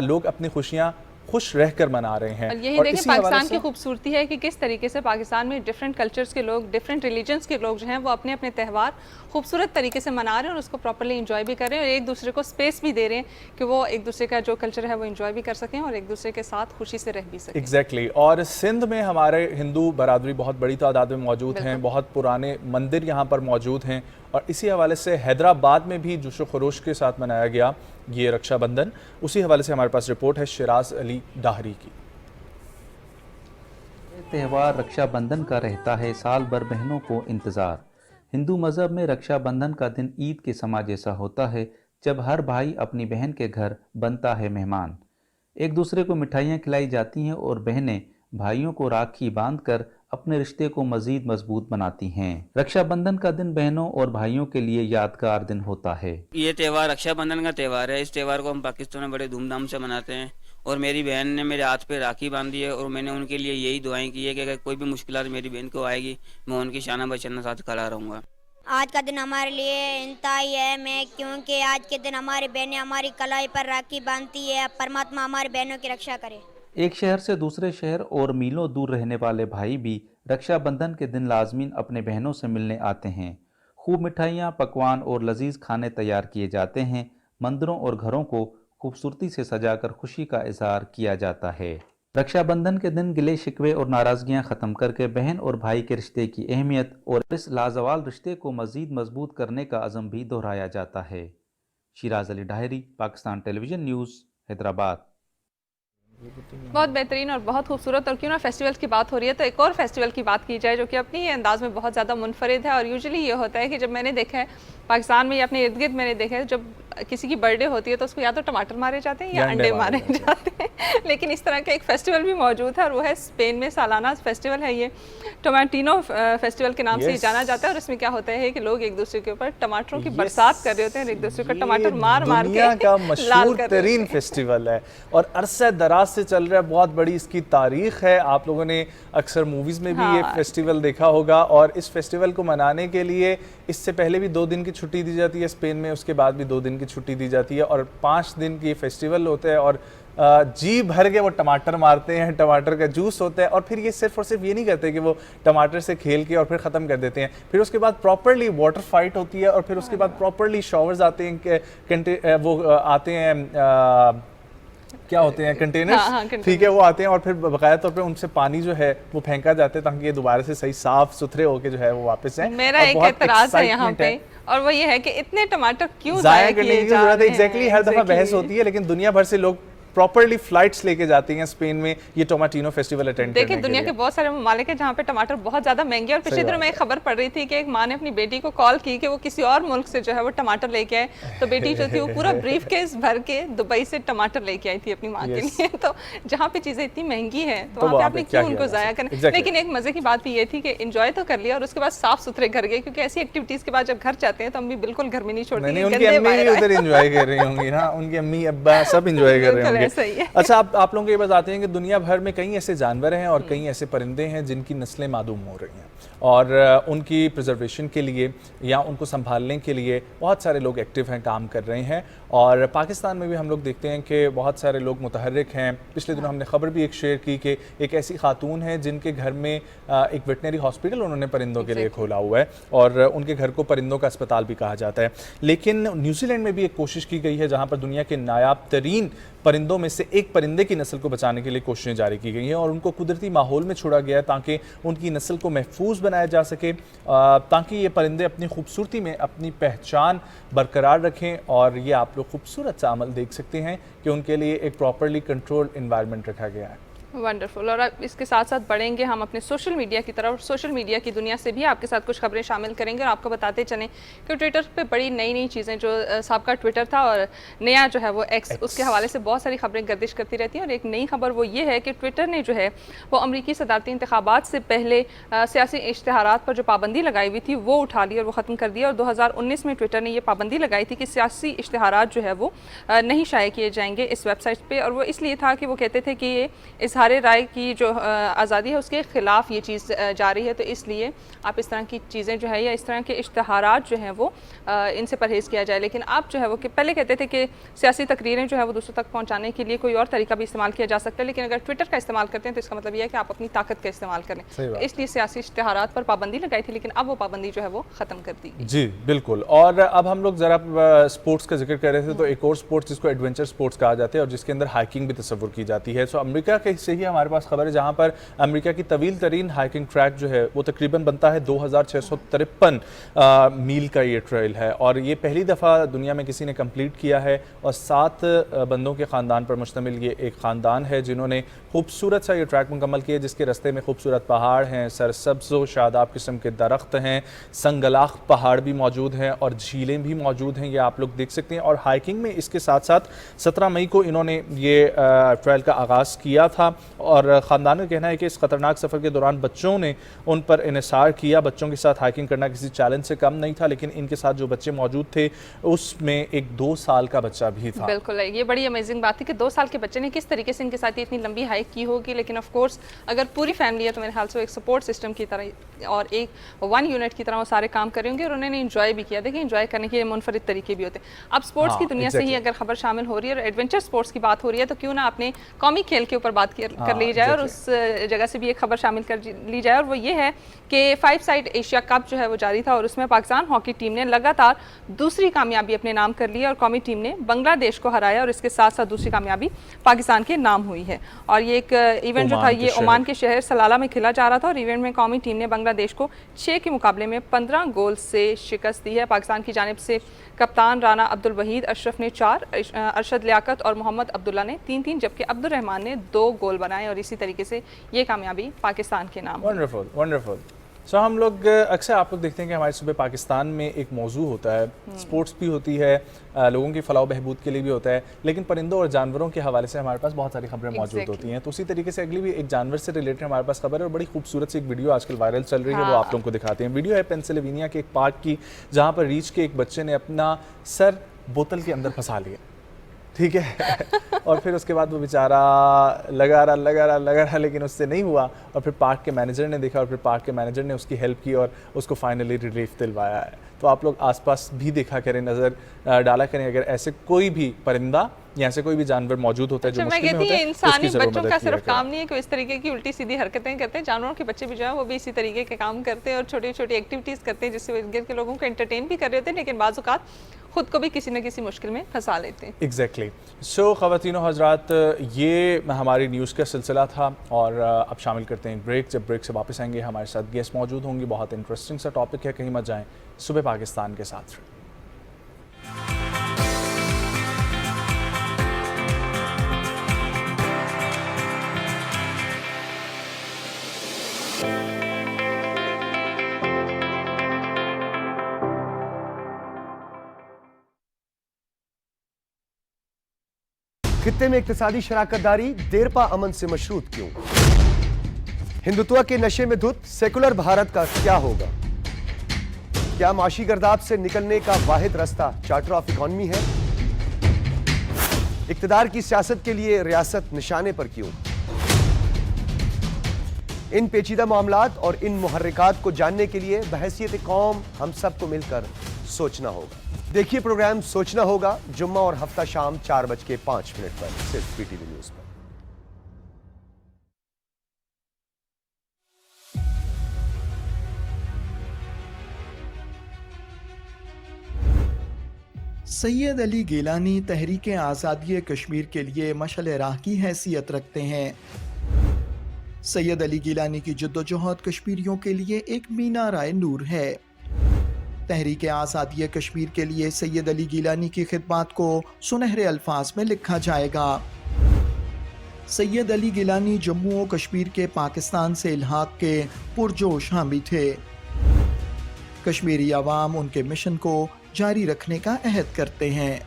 लोग अपनी खुशियाँ खुश रहकर मना रहे हैं। और यही देखिए पाकिस्तान की खूबसूरती है कि किस तरीके से पाकिस्तान में डिफरेंट कल्चर्स के लोग, डिफरेंट रिलीजन्स के लोग जो हैं वो अपने अपने त्यौहार खूबसूरत तरीके से मना रहे हैं और उसको प्रॉपर्ली इंजॉय भी कर रहे हैं, और एक दूसरे को स्पेस भी दे रहे हैं कि वो एक दूसरे का जो कल्चर है वो इंजॉय भी कर सकें और एक दूसरे के साथ खुशी से रह भी सकें। एग्जैक्टली। और सिंध में हमारे हिंदू बरादरी बहुत बड़ी तादाद में मौजूद हैं, बहुत पुराने मंदिर यहाँ पर मौजूद हैं, और इसी हवाले से हैदराबाद में भी जोशो खरोश के साथ मनाया गया ये रक्षाबंधन। उसी हवाले से हमारे पास रिपोर्ट है शिराज अली डाहरी की। त्यौहार रक्षाबंधन का रहता है साल भर बहनों को इंतज़ार। हिंदू मज़हब में रक्षाबंधन का दिन ईद के समा जैसा होता है, जब हर भाई अपनी बहन के घर बनता है मेहमान। एक दूसरे को मिठाइयाँ खिलाई जाती हैं और बहनें भाइयों को राखी बांधकर अपने रिश्ते को मज़ीद मजबूत बनाती हैं। रक्षाबंधन का दिन बहनों और भाइयों के लिए यादगार दिन होता है। ये त्यौहार रक्षाबंधन का त्यौहार है। इस त्यौहार को हम पाकिस्तान में बड़े धूमधाम से मनाते हैं, और मेरी बहन ने मेरे हाथ पे राखी बांधी है, और मैंने उनके लिए यही दुआएं की है कि अगर कोई भी मुश्किलात मेरी बहन को आएगी, मैं उनकी शाना बशाना साथ खड़ा रहूँगा। आज का दिन हमारे लिए इंतहाई अहम है, क्योंकि आज के दिन हमारी बहनें हमारी कलाई पर राखी बांधती है। परमात्मा हमारी बहनों की रक्षा करे। एक शहर से दूसरे शहर और मीलों दूर रहने वाले भाई भी रक्षाबंधन के दिन लाजमीन अपने बहनों से मिलने आते हैं। खूब मिठाइयाँ, पकवान और लजीज खाने तैयार किए जाते हैं। मंदिरों और घरों को खूबसूरती से सजाकर खुशी का इजहार किया जाता है। रक्षाबंधन के दिन गिले शिकवे और नाराजगियां खत्म करके बहन और भाई के रिश्ते की अहमियत और इस लाजवाल रिश्ते को मजीद मजबूत करने का अज़म भी दोहराया जाता है। Siraj Ali diary, Pakistan television news, Hyderabad. बहुत बेहतरीन और बहुत खूबसूरत। और क्यों ना फेस्टिवल्स की बात हो रही है तो एक और फेस्टिवल की बात की जाए जो कि अपनी ही अंदाज में बहुत ज़्यादा मुनफरिद है। और यूजुअली ये होता है कि जब मैंने देखा है पाकिस्तान में या अपने इर्द गिर्द मैंने देखा है, जब किसी की बर्थडे होती है तो उसको या तो टमाटर मारे जाते हैं या अंडे मारे जाते हैं। लेकिन इस तरह का एक फेस्टिवल भी मौजूद है और वो है स्पेन में सालाना फेस्टिवल है ये टोमेटिनो फेस्टिवल के नाम से जाना जाता है। और इसमें क्या होता है कि लोग एक दूसरे के ऊपर टमाटरों की बरसात कर रहे होते हैं, एक दूसरे को टमाटर मार मार के का मशहूर तरीन फेस्टिवल है और अरसे दराज से चल रहा है। बहुत बड़ी इसकी तारीख है। आप लोगों ने अक्सर मूवीज़ में भी ये फेस्टिवल देखा होगा। और इस फेस्टिवल को मनाने के लिए इससे पहले भी 2 दिन की छुट्टी दी जाती है स्पेन में, उसके बाद भी 2 दिन की छुट्टी दी जाती है और 5 दिन की फेस्टिवल होता है। और जी भर के वो टमाटर मारते हैं, टमाटर का जूस होता है। और फिर ये सिर्फ और सिर्फ ये नहीं करते कि वो टमाटर से खेल के और फिर ख़त्म कर देते हैं, फिर उसके बाद प्रॉपरली वाटर फाइट होती है और फिर उसके बाद प्रॉपरली शावर्स आते हैं, वो आते हैं क्या होते हैं कंटेनर्स, ठीक है, वो आते हैं और फिर बकाया तौर पे उनसे पानी जो है वो फेंका जाता है ताकि ये दोबारा से सही साफ सुथरे होके जो है वो वापस आए। मेरा एक एतराज है यहाँ पे और वो ये है कि इतने टमाटर क्यों जाया करने की जरूरत है। एग्जैक्टली हर दफा बहस होती है, लेकिन दुनिया भर से लोग प्रॉपरली फ्लाइट्स लेके जाती हैं स्पेन में ये टोमेटिनो फेस्टिवल अटेंड करने के लिए। देखिए दुनिया के बहुत सारे ममालिक हैं जहाँ पे टमाटर बहुत ज़्यादा महंगे। और पिछले दिनों मैं एक खबर पढ़ रही थी कि एक माँ ने अपनी बेटी को कॉल की कि वो किसी और मुल्क से जो है वो टमाटर लेके आए, तो बेटी जो थी वो पूरा ब्रीफ केस भर के दुबई से टमाटर लेके आई थी अपनी माँ के लिए। तो जहाँ पे चीज़ें इतनी महंगी हैं तो वहाँ पे आपने क्यों उनको ज़ाया करना। लेकिन एक मज़े की बात भी ये थी कि इंजॉय तो कर लिया और उसके बाद साफ सुथरे घर गए, क्योंकि ऐसी एक्टिविटीज़ के बाद जब घर जाते हैं तो हम भी बिल्कुल घर में नहीं छोड़ते। उनकी अम्मी भी उधर एंजॉय कर रही होंगी ना, उनकी अम्मी अब्बा सब एंजॉय कर रहे होंगे। अच्छा, आप लोगों को ये बताते हैं कि दुनिया भर में कई ऐसे जानवर हैं और कई ऐसे परिंदे हैं जिनकी नस्लें मादूम हो रही हैं और उनकी प्रिजर्वेशन के लिए या उनको संभालने के लिए बहुत सारे लोग एक्टिव हैं, काम कर रहे हैं। और पाकिस्तान में भी हम लोग देखते हैं कि बहुत सारे लोग मुतहर्रिक हैं। पिछले दिनों हमने खबर भी एक शेयर की कि एक ऐसी खातून है जिनके घर में एक वेटनरी हॉस्पिटल उन्होंने परिंदों के लिए खोला हुआ है और उनके घर को परिंदों का अस्पताल भी कहा जाता है। लेकिन न्यूजीलैंड में भी एक कोशिश की गई है जहाँ पर दुनिया के नायाब तरीन परिंदों में से एक परिंदे की नस्ल को बचाने के लिए कोशिशें जारी की गई हैं और उनको कुदरती माहौल में छोड़ा गया है ताकि उनकी नस्ल को महफूज बनाया जा सके, ताकि ये परिंदे अपनी खूबसूरती में अपनी पहचान बरकरार रखें। और ये आप लोग खूबसूरत सा अमल देख सकते हैं कि उनके लिए एक प्रॉपरली कंट्रोल्ड एनवायरनमेंट रखा गया है। वंडरफुल। और इसके साथ साथ बढ़ेंगे हम अपने सोशल मीडिया की तरफ। सोशल मीडिया की दुनिया से भी आपके साथ कुछ खबरें शामिल करेंगे और आपको बताते चलें कि ट्विटर पे बड़ी नई नई चीज़ें, जो सबका ट्विटर था और नया जो है वो एक्स, उसके हवाले से बहुत सारी खबरें गर्दिश करती रहती हैं। और एक नई खबर वो ये है कि ट्विटर ने जो है वो अमरीकी सदारती इंतखाबात से पहले सियासी इश्तिहारात पर जो पाबंदी लगाई हुई थी वो उठा ली और वो ख़त्म कर दिया। और 2019 में ट्विटर ने ये पाबंदी लगाई थी कि सियासी इश्तिहारात जो है वो नहीं शाये किए जाएंगे इस वेबसाइट पर। और वो इसलिए था कि वो कहते थे कि ये इजहार राय की जो आज़ादी है उसके ख़िलाफ़ ये चीज़ जा रही है, तो इसलिए आप इस तरह की चीज़ें जो है या इस तरह के इश्तिहारात जो हैं वो इनसे परहेज़ किया जाए। लेकिन आप जो है वो कि पहले कहते थे कि सियासी तकरीरें जो है वो दूसरों तक पहुँचाने के लिए कोई और तरीका भी इस्तेमाल किया जा सकता है, लेकिन अगर ट्विटर का इस्तेमाल करते हैं तो इसका मतलब यह है कि आप अपनी ताकत का इस्तेमाल करें। तो इसलिए सियासी इश्तिहारात पर पाबंदी लगाई थी, लेकिन अब वो पाबंदी जो है वो ख़त्म कर दी। जी बिल्कुल। और अब हम लोग ज़रा स्पोर्ट्स का जिक्र कर रहे थे, तो एक और स्पोर्ट्स जिसको एडवेंचर स्पोर्ट्स कहा जाता है और जिसके अंदर हाइकिंग भी तस्वुर की जाती है। सो अमेरिका के से ही हमारे पास खबर है जहाँ पर अमेरिका की तवील तरीन हाइकिंग ट्रैक जो है वो तकरीबन बनता है 2653 मील का ये ट्रेल है और ये पहली दफ़ा दुनिया में किसी ने कंप्लीट किया है। और 7 बंदों के ख़ानदान पर मुश्तमिल ये एक ख़ानदान है जिन्होंने खूबसूरत सा ये ट्रैक मुकम्मल किया, जिसके रास्ते में खूबसूरत पहाड़ हैं, सरसब्ज़ व शादाब किस्म के दरख्त हैं, संगलाख पहाड़ भी मौजूद हैं और झीलें भी मौजूद हैं, ये आप लोग देख सकते हैं। और हाइकिंग में इसके साथ साथ 17 मई को इन्होंने ये ट्रेल का आगाज़ किया था और ख़ानदान का कहना है कि इस ख़तरनाक सफ़र के दौरान बच्चों ने उन पर इन्हिसार किया। बच्चों के साथ हाइकिंग करना किसी चैलेंज से कम नहीं था, लेकिन इनके साथ जो बच्चे मौजूद थे उसमें एक 2 साल का बच्चा भी था। बिल्कुल, ये बड़ी अमेजिंग बात थी कि 2 साल के बच्चे ने किस तरीके से इनके साथ इतनी लंबी हाइक की होगी। लेकिन ऑफ कोर्स अगर पूरी फैमिली है तो मेरे ख्याल से एक सपोर्ट सिस्टम की तरह और एक 1 यूनिट की तरह वो सारे काम कर रहे होंगे और उन्होंने इन्जॉय भी किया। देखिए इन्जॉय करने के मुनफरिद तरीके भी होते हैं। अब स्पोर्ट्स की दुनिया से ही अगर खबर शामिल हो रही है और एडवेंचर स्पोर्ट्स की बात हो रही है तो क्यों ना आपने कौमी खेल के ऊपर बात कर ली जाए और उस जगह से भी एक खबर शामिल कर ली जाए, और वो ये है कि 5 साइड एशिया कप जो है वो जारी था और उसमें पाकिस्तान हॉकी टीम ने लगातार दूसरी कामयाबी अपने नाम कर ली और कौमी टीम ने बांग्लादेश को हराया और इसके साथ साथ दूसरी कामयाबी पाकिस्तान के नाम हुई है। और ये एक इवेंट जो था ये ओमान के शहर सलाला में खेला जा रहा था और इवेंट में कौमी टीम ने बांग्लादेश को 6 के मुकाबले में 15 गोल से शिकस्त दी है। पाकिस्तान की जानिब से कप्तान राना अब्दुल वहीद अशरफ ने 4, अरशद लियाकत और मोहम्मद अब्दुल्ला ने 3-3 जबकि अब्दुल रहमान ने 2 गोल बनाए और इसी तरीके से ये कामयाबी पाकिस्तान के नाम। Wonderful wonderful. सो हम लोग अक्सर आप लोग देखते हैं कि हमारे सूबे पाकिस्तान में एक मौजू होता है, स्पोर्ट्स भी होती है, लोगों की फलाह बहबूद के लिए भी होता है, लेकिन परिंदों और जानवरों के हवाले से हमारे पास बहुत सारी खबरें मौजूद होती हैं। तो उसी तरीके से अगली भी एक जानवर से रिलेटेड हमारे पास खबर है और बड़ी खूबसूरत सी एक वीडियो आजकल वायरल चल रही है, वो आप लोगों को दिखाते हैं। वीडियो है पेंसिल्वेनिया के एक पार्क की, जहाँ पर रीछ के एक बच्चे ने अपना सर बोतल के अंदर फंसा लिया, ठीक है और फिर उसके बाद वो बेचारा लगा रहा लेकिन उससे नहीं हुआ और फिर पार्क के मैनेजर ने देखा और फिर पार्क के मैनेजर ने उसकी हेल्प की और उसको फाइनली रिलीफ दिलवाया है। तो आप लोग आसपास भी देखा करें, नज़र डाला करें, अगर ऐसे कोई भी परिंदा या ऐसे कोई भी जानवर मौजूद होता है जो मुश्किल में होता है, इंसानी बच्चों का सिर्फ काम नहीं है कि इस तरीके की उल्टी सीधी हरकतें करते हैं, जानवरों के बच्चे भी जो है वो भी इसी तरीके के काम करते हैं और छोटी छोटी एक्टिविटीज़ करते हैं जिससे इर्द गिर्द के लोगों को एंटरटेन भी कर रहे होते हैं, लेकिन बाज़ औक़ात खुद को भी किसी न किसी मुश्किल में फंसा लेते हैं। एग्जैक्टली। सो ख़वातीनो हज़रात, ये हमारी न्यूज़ का सिलसिला था और अब शामिल करते हैं ब्रेक। जब ब्रेक से वापस आएंगे हमारे साथ गेस्ट मौजूद होंगे, बहुत इंटरेस्टिंग सा टॉपिक है, कहीं मत जाएं, सुबह पाकिस्तान के साथ। खित्ते में इक्तिसादी शराकतदारी देरपा अमन से मशरूत क्यों? हिंदुत्व के नशे में धुत सेकुलर भारत का क्या होगा? क्या माशी गर्दाब से निकलने का वाहिद रास्ता चार्टर ऑफ इकोनॉमी है? इक्तदार की सियासत के लिए रियासत निशाने पर क्यों? इन पेचीदा मामलात और इन मुहर्रिकात को जानने के लिए बहैसियत कौम हम सबको मिलकर सोचना होगा। देखिए प्रोग्राम सोचना होगा जुम्मा और हफ्ता शाम 4:05 पर सिर्फ पीटीवी न्यूज पर। सैयद अली गिलानी तहरीक आज़ादी कश्मीर के लिए मशअल राह की हैसियत रखते हैं। सैयद अली गिलानी की जद्दोजहद कश्मीरियों के लिए एक मीनार नूर है। तहरीक आज़ादी कश्मीर के लिए सैयद अली गिलानी की खिदमात को सुनहरे अल्फाज में लिखा जाएगा। सैयद अली गिलानी जम्मू और कश्मीर के पाकिस्तान से इल्हाक के पुरजोश हामी थे। कश्मीरी अवाम उनके मिशन को जारी रखने का अहद करते हैं।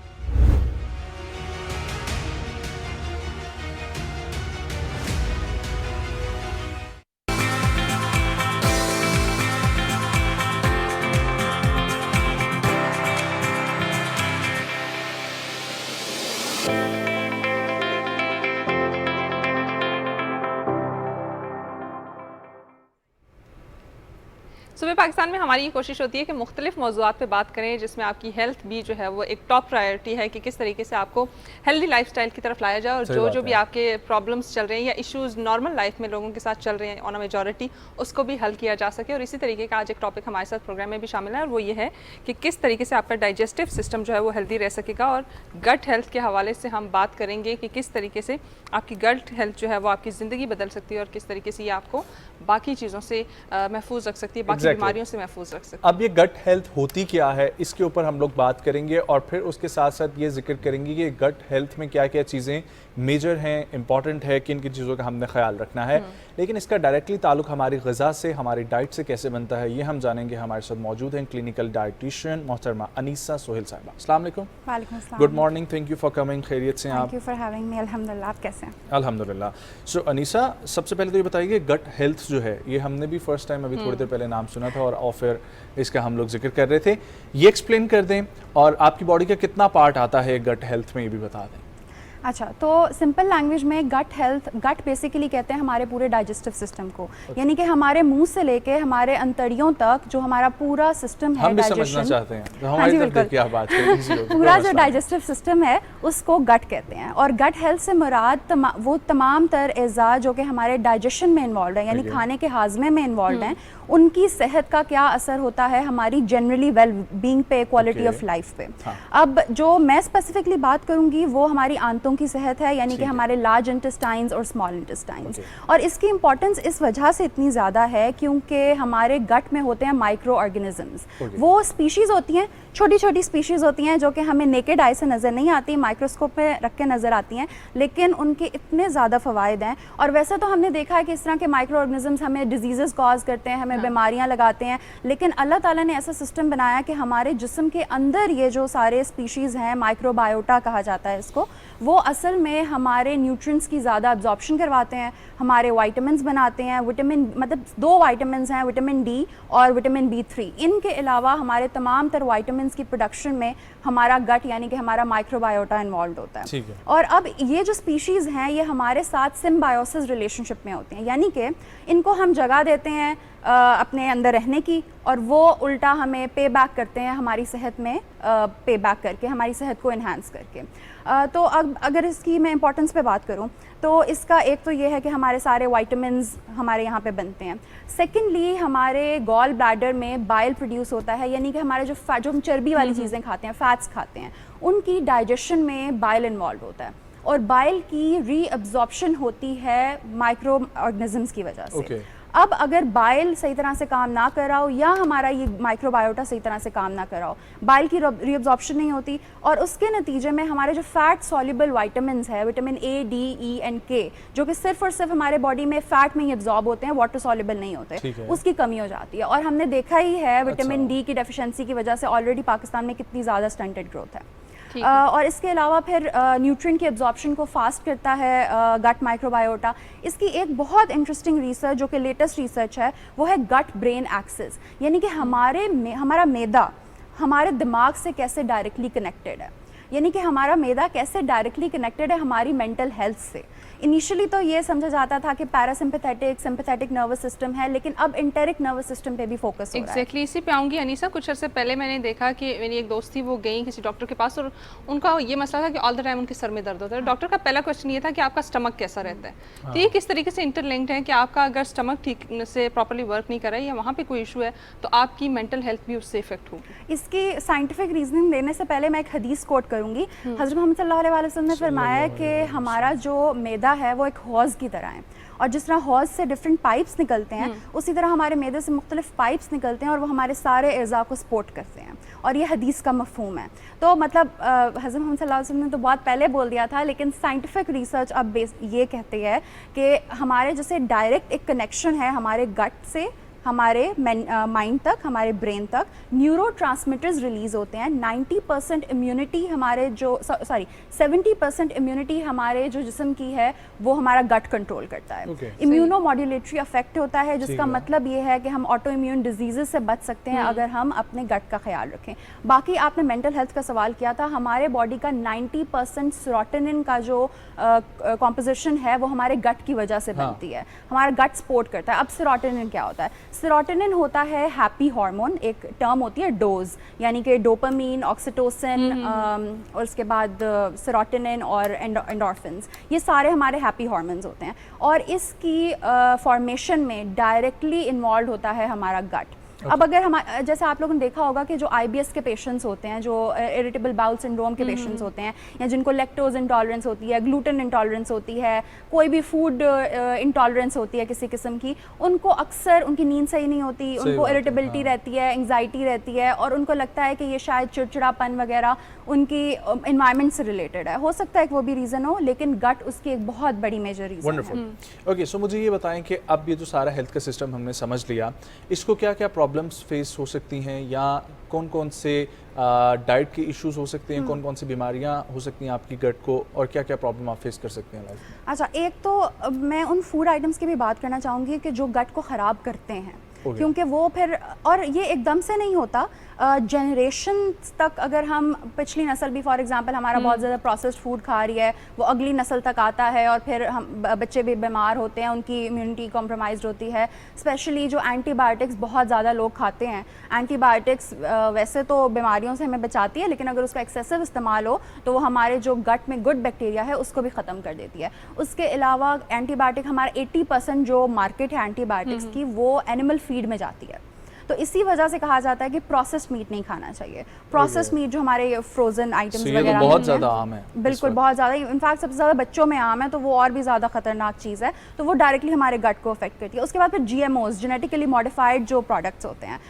सुबह पाकिस्तान में हमारी ये कोशिश होती है कि मुख्तलिफ मौज़ूआत पे बात करें जिसमें आपकी हेल्थ भी जो है वो एक टॉप प्रायोरिटी है कि किस तरीके से आपको हेल्दी लाइफस्टाइल की तरफ लाया जाए और जो भी आपके प्रॉब्लम्स चल रहे हैं या इश्यूज़ नॉर्मल लाइफ में लोगों के साथ चल रहे हैं ऑन अ मेजॉरिटी, उसको भी हल किया जा सके। और इसी तरीके का आज एक टॉपिक हमारे साथ प्रोग्राम में भी शामिल है और वो ये है कि किस तरीके से आपका डाइजेस्टिव सिस्टम जो है वो हेल्दी रह सकेगा। और गट हेल्थ के हवाले से हम बात करेंगे कि किस तरीके से आपकी गट हेल्थ जो है वो आपकी ज़िंदगी बदल सकती है और किस तरीके से ये आपको बाकी चीज़ों से महफूज रख सकती है, बाकी बीमारियों से महफूज रख सकती है। अब ये गट हेल्थ होती क्या है, इसके ऊपर हम लोग बात करेंगे और फिर उसके साथ साथ ये जिक्र करेंगे कि गट हेल्थ में क्या क्या चीज़ें मेजर हैं, इंपॉर्टेंट है, किन किन चीज़ों का हमने ख्याल रखना है, लेकिन इसका डायरेक्टली ताल्लुक हमारी ग़िज़ा से, हमारी डाइट से कैसे बनता है, ये हम जानेंगे। हमारे साथ मौजूद हैं क्लिनिकल डाइटिशियन मोहतरमा अनीसा सोहेल साहिबा। अस्सलाम वालेकुम। वालेकुम अस्सलाम। Good morning, thank you for coming. खैरियत से आप? Thank you for having me. अल्हम्दुलिल्लाह, आप कैसे हैं? अल्हम्दुलिल्लाह। सो अनीसा, सबसे पहले तो ये बताइए गट हेल्थ जो है, ये हमने भी फर्स्ट टाइम अभी थोड़ी देर पहले नाम सुना था और फिर इसका हम लोग जिक्र कर रहे थे, ये एक्सप्लेन कर दें और आपकी बॉडी का कितना पार्ट आता है गट हेल्थ में, ये भी बता दें। अच्छा, तो सिंपल लैंग्वेज में गट हेल्थ, गट बेसिकली कहते हैं हमारे पूरे डाइजेस्टिव सिस्टम को, यानी कि हमारे मुंह से लेके हमारे अंतड़ियों तक जो हमारा पूरा सिस्टम है, हम भी समझना चाहते हैं, तो हमारी तरफ देखिए आप बात करें, पूरा जो डाइजेस्टिव सिस्टम है उसको गट कहते हैं। और गट हेल्थ से मुराद वो तमाम तर एज़ा जो कि हमारे डाइजेशन में इन्वॉल्व है, यानी खाने के हाजमे में इन्वॉल्व हैं, उनकी सेहत का क्या असर होता है हमारी जनरली वेल बीइंग पे, क्वालिटी ऑफ लाइफ पे। अब जो मैं स्पेसिफिकली बात करूंगी वो हमारी आंतों की सेहत है, यानी कि हमारे लार्ज इंटेस्टाइन्स और स्मॉल इंटेस्टाइन्स। और इसकी इंपॉर्टेंस इस वजह से इतनी ज़्यादा है क्योंकि हमारे गट में होते हैं माइक्रो ऑर्गेनिजम्स। वो स्पीशीज़ होती हैं, छोटी छोटी स्पीशीज़ होती हैं जो कि हमें नेकेड आई से नज़र नहीं आती, माइक्रोस्कोप में रख के नज़र आती हैं, लेकिन उनके इतने ज़्यादा फ़वाइद हैं। और वैसे तो हमने देखा है कि इस तरह के माइक्रो ऑर्गेनिजम्स हमें डिजीज़ कॉज करते हैं, हमें बीमारियां लगाते हैं, लेकिन अल्लाह ताला ने ऐसा सिस्टम बनाया कि हमारे जिस्म के अंदर ये जो सारे स्पीशीज़ हैं, माइक्रोबायोटा कहा जाता है इसको, वो असल में हमारे न्यूट्रिएंट्स की ज़्यादा अब्जॉर्प्शन करवाते हैं, हमारे विटामिन्स बनाते हैं, विटामिन मतलब 2 विटामिन्स हैं, विटामिन डी और विटामिन B3। इनके अलावा हमारे तमाम तर विटामिन्स की प्रोडक्शन में हमारा गट यानी कि हमारा माइक्रोबायोटा इन्वॉल्व होता है। और अब ये जो स्पीशीज़ हैं ये हमारे साथ सिम्बायोसिस रिलेशनशिप में होते हैं, यानी कि इनको हम जगह देते हैं अपने अंदर रहने की, और वो उल्टा हमें पे बैक करते हैं हमारी सेहत में, पे बैक करके हमारी सेहत को इन्हांस करके। तो अब अगर इसकी मैं इंपॉर्टेंस पे बात करूं तो इसका एक तो ये है कि हमारे सारे विटामिन्स हमारे यहाँ पे बनते हैं। सेकेंडली हमारे गॉल ब्लैडर में बाइल प्रोड्यूस होता है, यानी कि हमारे जो हम चर्बी वाली चीज़ें खाते हैं, फैट्स खाते हैं, उनकी डाइजेशन में बाइल इन्वॉल्व होता है, और बाइल की रीअब्जॉर्प्शन होती है माइक्रो ऑर्गेनिजम्स की वजह से। अब अगर बाइल सही तरह से काम ना कर रहा हो या हमारा ये माइक्रोबायोटा सही तरह से काम ना कर रहा हो, बाइल की रीअब्जॉर्प्शन नहीं होती, और उसके नतीजे में हमारे जो फैट सॉल्युबल विटामिन्स है, vitamin A, D, E and K, जो कि सिर्फ और सिर्फ हमारे बॉडी में फैट में ही एब्जॉर्ब होते हैं, वाटर सॉल्युबल नहीं होते, उसकी कमी हो जाती है। और हमने देखा ही है विटामिन D की डेफिशिएंसी की वजह से ऑलरेडी पाकिस्तान में कितनी ज़्यादा स्टंटेड ग्रोथ है। और इसके अलावा फिर न्यूट्रिएंट की एब्जॉर्प्शन को फास्ट करता है गट माइक्रोबायोटा। इसकी एक बहुत इंटरेस्टिंग रिसर्च जो कि लेटेस्ट रिसर्च है वो है गट ब्रेन एक्सिस, यानी कि हमारा मैदा हमारे दिमाग से कैसे डायरेक्टली कनेक्टेड है, यानी कि हमारा मैदा कैसे डायरेक्टली कनेक्टेड है हमारी मेंटल हेल्थ से। इनिशियली तो ये समझा जाता था कि पैरासिम्पैथेटिक सिंपैथेटिक नर्वस सिस्टम है, लेकिन अब इंटेरिक नर्वस सिस्टम पे भी फोकस हो रहा है। एग्जैक्टली इसी पे आऊँगी अनीसा। कुछ अर्से पहले मैंने देखा कि मेरी एक दोस्त थी, वो गई किसी डॉक्टर के पास और उनका ये मसला था कि ऑल द टाइम उनके सर में दर्द होता है। डॉक्टर का पहला क्वेश्चन ये था कि आपका स्टमक कैसा रहता है। तो ये किस तरीके से इंटरलिंक्ड है कि आपका अगर स्टमक ठीक से प्रॉपर्ली वर्क नहीं कर रहा है या वहाँ पर कोई इशू है तो आपकी मेंटल हेल्थ भी उससे इफेक्ट होगी। इसकी साइंटिफिक रीजनिंग देने से पहले मैं एक हदीस कोट करूँगी। हज़रत मोहम्मद सल्लल्लाहु अलैहि वसल्लम ने फरमाया कि हमारा जो मैदा है वो एक हौज़ की तरह है, और जिस तरह हौज़ से डिफरेंट पाइप्स निकलते हैं उसी तरह हमारे मैदे से मुख्तलिफ पाइप्स निकलते हैं और वो हमारे सारे एज़ा को सपोर्ट करते हैं, और ये हदीस का मफ़हूम है। तो मतलब हज़रत मोहम्मद सल्लल्लाहु अलैहि वसल्लम ने तो बहुत पहले बोल दिया था, लेकिन साइंटिफिक रिसर्च अब ये कहती है कि हमारे जैसे डायरेक्ट एक कनेक्शन है हमारे गट से हमारे माइंड तक, हमारे ब्रेन तक न्यूरोट्रांसमिटर्स रिलीज होते हैं। 90% इम्यूनिटी हमारे जो 70% इम्यूनिटी हमारे जो जिस्म की है वो हमारा गट कंट्रोल करता है। इम्यूनो मॉड्यूलेटरी इफेक्ट होता है, जिसका मतलब ये है कि हम ऑटो इम्यून डिजीज़ से बच सकते हैं अगर हम अपने गट का ख्याल रखें। बाकी आपने मेंटल हेल्थ का सवाल किया था, हमारे बॉडी का 90% सेरोटोनिन का जो कॉम्पोजिशन है वो हमारे गट की वजह से बनती है, हमारा गट सपोर्ट करता है। अब सेरोटोनिन क्या होता है? सेरोटोनिन होता है हैप्पी हार्मोन, एक टर्म होती है डोज, यानी कि डोपामीन, ऑक्सीटोसिन और उसके बाद सेरोटोनिन और एंडोर्फिन्स, ये सारे हमारे हैप्पी हार्मोन्स होते हैं, और इसकी फॉर्मेशन में डायरेक्टली इन्वॉल्व होता है हमारा गट। अब अगर हम जैसे आप लोगों ने देखा होगा कि जो IBS के पेशेंट्स होते हैं, जो इरिटेबल बाउल सिंड्रोम के पेशेंट्स होते हैं, या जिनको लैक्टोज इंटॉलरेंस होती है, ग्लूटेन इंटॉलरेंस होती है, कोई भी फूड इंटॉलरेंस होती है किसी किस्म की, उनको अक्सर उनकी नींद सही नहीं होती, उनको इरिटेबिलिटी रहती है, एंग्जाइटी रहती है, और उनको लगता है कि ये शायद चिड़चिड़ापन वगैरह उनकी इन्वायरमेंट से रिलेटेड है। हो सकता है कि वो भी रीज़न हो, लेकिन गट उसकी एक बहुत बड़ी मेजर रीज़न है। ओके, सो मुझे ये बताएं कि अब ये जो सारा हेल्थ का सिस्टम हमने समझ लिया, इसको क्या क्या प्रॉब्लम्स फेस हो सकती हैं, या कौन कौन से डाइट के इश्यूज हो सकते हैं, कौन कौन सी बीमारियां हो सकती हैं आपकी गट को, और क्या क्या प्रॉब्लम आप फेस कर सकते हैं? अच्छा, एक तो मैं उन फूड आइटम्स की भी बात करना चाहूँगी कि जो गट को ख़राब करते हैं, क्योंकि वो फिर, और ये एकदम से नहीं होता, जनरेशन तक अगर हम पिछली नस्ल भी फॉर एग्जांपल हमारा बहुत ज़्यादा प्रोसेस्ड फूड खा रही है, वो अगली नस्ल तक आता है और फिर हम बच्चे भी बीमार होते हैं, उनकी इम्यूनिटी कॉम्प्रोमाइज़ होती है। स्पेशली जो एंटीबायोटिक्स बहुत ज़्यादा लोग खाते हैं, एंटीबायोटिक्स वैसे तो बीमारियों से हमें बचाती है, लेकिन अगर उसका एक्सेसिव इस्तेमाल हो तो वो हमारे जो गट में गुड बैक्टीरिया है उसको भी ख़त्म कर देती है। उसके अलावा एंटीबायोटिक हमारा 80% जो मार्केट है एंटीबायोटिक्स की वो एनिमल फीड में जाती है। तो इसी वजह से कहा जाता है कि प्रोसेस्ड मीट नहीं खाना चाहिए। प्रोसेस्ड मीट जो हमारे फ्रोजन आइटम्स वगैरह तो बहुत ज़्यादा आम है, बिल्कुल बहुत ज़्यादा, इनफैक्ट सबसे ज़्यादा बच्चों में आम है, तो वो और भी ज़्यादा खतरनाक चीज़ है। तो वो डायरेक्टली हमारे गट को अफेक्ट करती है। उसके बाद फिर GMOs, जेनेटिकली मॉडिफाइड जो प्रोडक्ट्स होते हैं,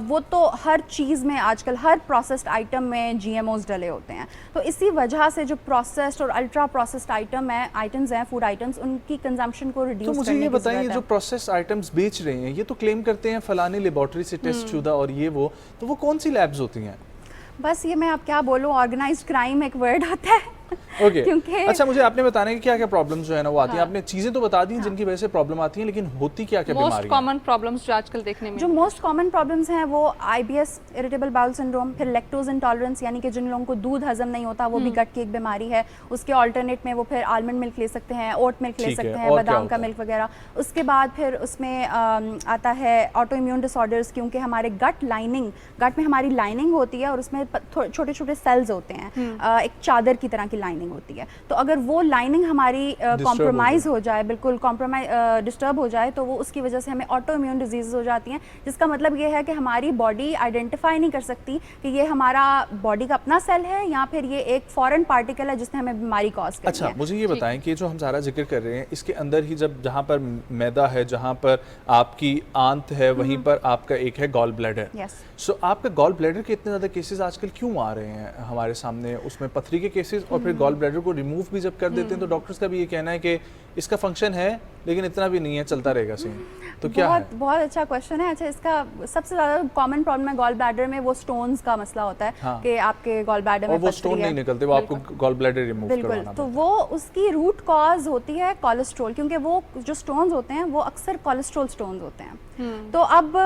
वो तो हर चीज़ में आजकल हर प्रोसेस्ड आइटम में GMOs डले होते हैं। तो इसी वजह से जो प्रोसेस्ड और अल्ट्रा प्रोसेस्ड आइटम्स हैं फूड आइटम्स, उनकी कंजम्पशन को रिड्यूस तो मुझे ये बताइए, जो प्रोसेस्ड आइटम्स बेच रहे हैं ये तो क्लेम करते हैं फलानी लेबोरेटरी से टेस्ट शुदा और ये वो, तो वो कौन सी लैब्स होती हैं? बस ये मैं अब क्या बोलूँ, ऑर्गेनाइज्ड क्राइम एक वर्ड होता है। ओके क्योंकि अच्छा, मुझे आपने बताना है कि क्या क्या प्रॉब्लम्स जो है ना वो आती हैं। आपने चीज़ें तो बता दी हैं जिनकी वजह से प्रॉब्लम आती है, लेकिन होती क्या क्या बीमारी? मोस्ट कॉमन प्रॉब्लम्स जो आजकल देखने में, जो मोस्ट कॉमन प्रॉब्लम्स हैं वो IBS, इरिटेबल बाउल सिंड्रोम, फिर लैक्टोज इंटॉलरेंस, यानी कि जिन लोगों को दूध हजम नहीं होता वो भी गट की एक बीमारी है। उसके ऑल्टरनेट में वो फिर आलमंड मिल्क ले सकते हैं, ओट मिल्क ले सकते हैं, बादाम का मिल्क वगैरह। उसके बाद फिर उसमें आता है ऑटो इम्यून डिसऑर्डर्स, क्योंकि हमारे गट में हमारी लाइनिंग होती है और उसमें छोटे छोटे सेल्स होते हैं, एक चादर की तरह की लाइनिंग होती है। तो अगर वो लाइनिंग हमारी कॉम्प्रोमाइज हो जाए, बिल्कुल कॉम्प्रोमाइज डिस्टर्ब हो जाए, तो वो उसकी वजह से हमें ऑटो इम्यून डिजीज़ हो जाती हैं, जिसका मतलब ये है कि हमारी बॉडी आइडेंटिफाई नहीं कर सकती कि ये हमारा बॉडी का अपना सेल है या फिर ये एक फॉरेन पार्टिकल है जिसने हमें बीमारी कॉज करी है। अच्छा, मुझे ये बताएं कि जो हम सारा जिक्र कर रहे हैं इसके अंदर ही जहाँ पर मैदा है, जहाँ पर आपकी आंत है, वहीं पर आपका एक है गॉल ब्लैडर। सो आपका गॉल ब्लैडर के इतने ज़्यादा केसेस आजकल क्यों आ रहे हैं हमारे सामने? उसमें पथरी के केसेस और फिर गॉल ब्लैडर को रिमूव भी जब कर देते हैं तो डॉक्टर्स का भी ये कहना है कि इसका फंक्शन है लेकिन इतना भी नहीं है, चलता रहेगा सही। तो क्या है? बहुत अच्छा क्वेश्चन है। अच्छा, इसका सबसे ज़्यादा कॉमन प्रॉब्लम है गॉल ब्लैडर में वो स्टोन्स का मसला होता है। हाँ। कि आपके गॉल ब्लैडर में वो स्टोन नहीं निकलते, वो आपको गॉल ब्लैडर रिमूव करवाना पड़ता है। तो वो उसकी रूट कॉज होती है कोलेस्ट्रॉल, क्योंकि वो जो स्टोन्स होते हैं वो अक्सर कोलेस्ट्रॉल स्टोन्स होते हैं। तो अब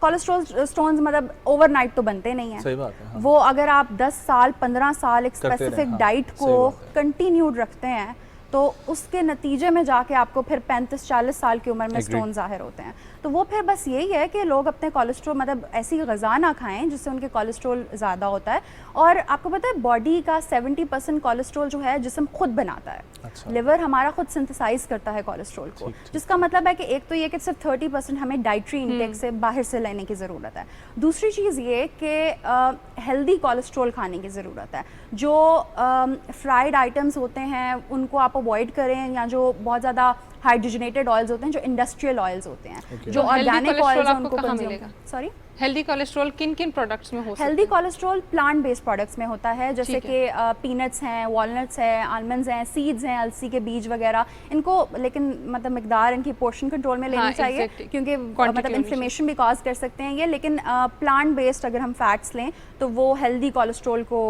कोलेस्ट्रॉल स्टोन्स मतलब ओवरनाइट तो बनते नहीं है। सही बात है। हाँ। वो अगर आप 10 साल 15 साल एक स्पेसिफिक डाइट को कंटिन्यूड रखते हैं तो उसके नतीजे में जाके आपको फिर 35-40 साल की उम्र में स्टोन जाहिर होते हैं। तो वो फिर बस यही है कि लोग अपने कोलेस्ट्रॉल मतलब ऐसी ग़िज़ा ना खाएं जिससे उनके कोलेस्ट्रॉल ज़्यादा होता है। और आपको पता है बॉडी का 70% कोलेस्ट्रॉल जो है जिस्म खुद बनाता है। अच्छा। लिवर हमारा खुद सिंथेसाइज करता है कोलेस्ट्रॉल को, जिसका मतलब है कि एक तो ये कि सिर्फ 30% हमें डाइटरी इंटेक से बाहर से लेने की ज़रूरत है। दूसरी चीज़ ये कि हेल्दी कोलेस्ट्रॉल खाने की ज़रूरत है। जो फ्राइड आइटम्स होते हैं उनको आप अवॉइड करें, या जो बहुत ज़्यादा हाइड्रोजनेटेड ऑयल्स होते हैं, जो इंडस्ट्रियल ऑयल्स होते हैं, जो ऑर्गेनिक ऑयल्स हैं उनको कंज्यूम। सॉरी, हेल्दी कोलेस्ट्रॉल किन किन प्रोडक्ट्स में हो सकता है? Healthy cholesterol plant based products में होता है, जैसे कि पीनट्स हैं, वॉलनट्स हैं, आलमंड्स हैं, सीड्स हैं, अलसी के बीज वगैरह। इनको लेकिन मतलब मिकदार इनकी पोर्शन कंट्रोल में लेनी चाहिए, क्योंकि मतलब इन्फ्लेमेशन भी कॉज कर सकते हैं ये। लेकिन प्लांट बेस्ड अगर हम फैट्स लें तो वो हेल्दी कोलेस्ट्रॉल को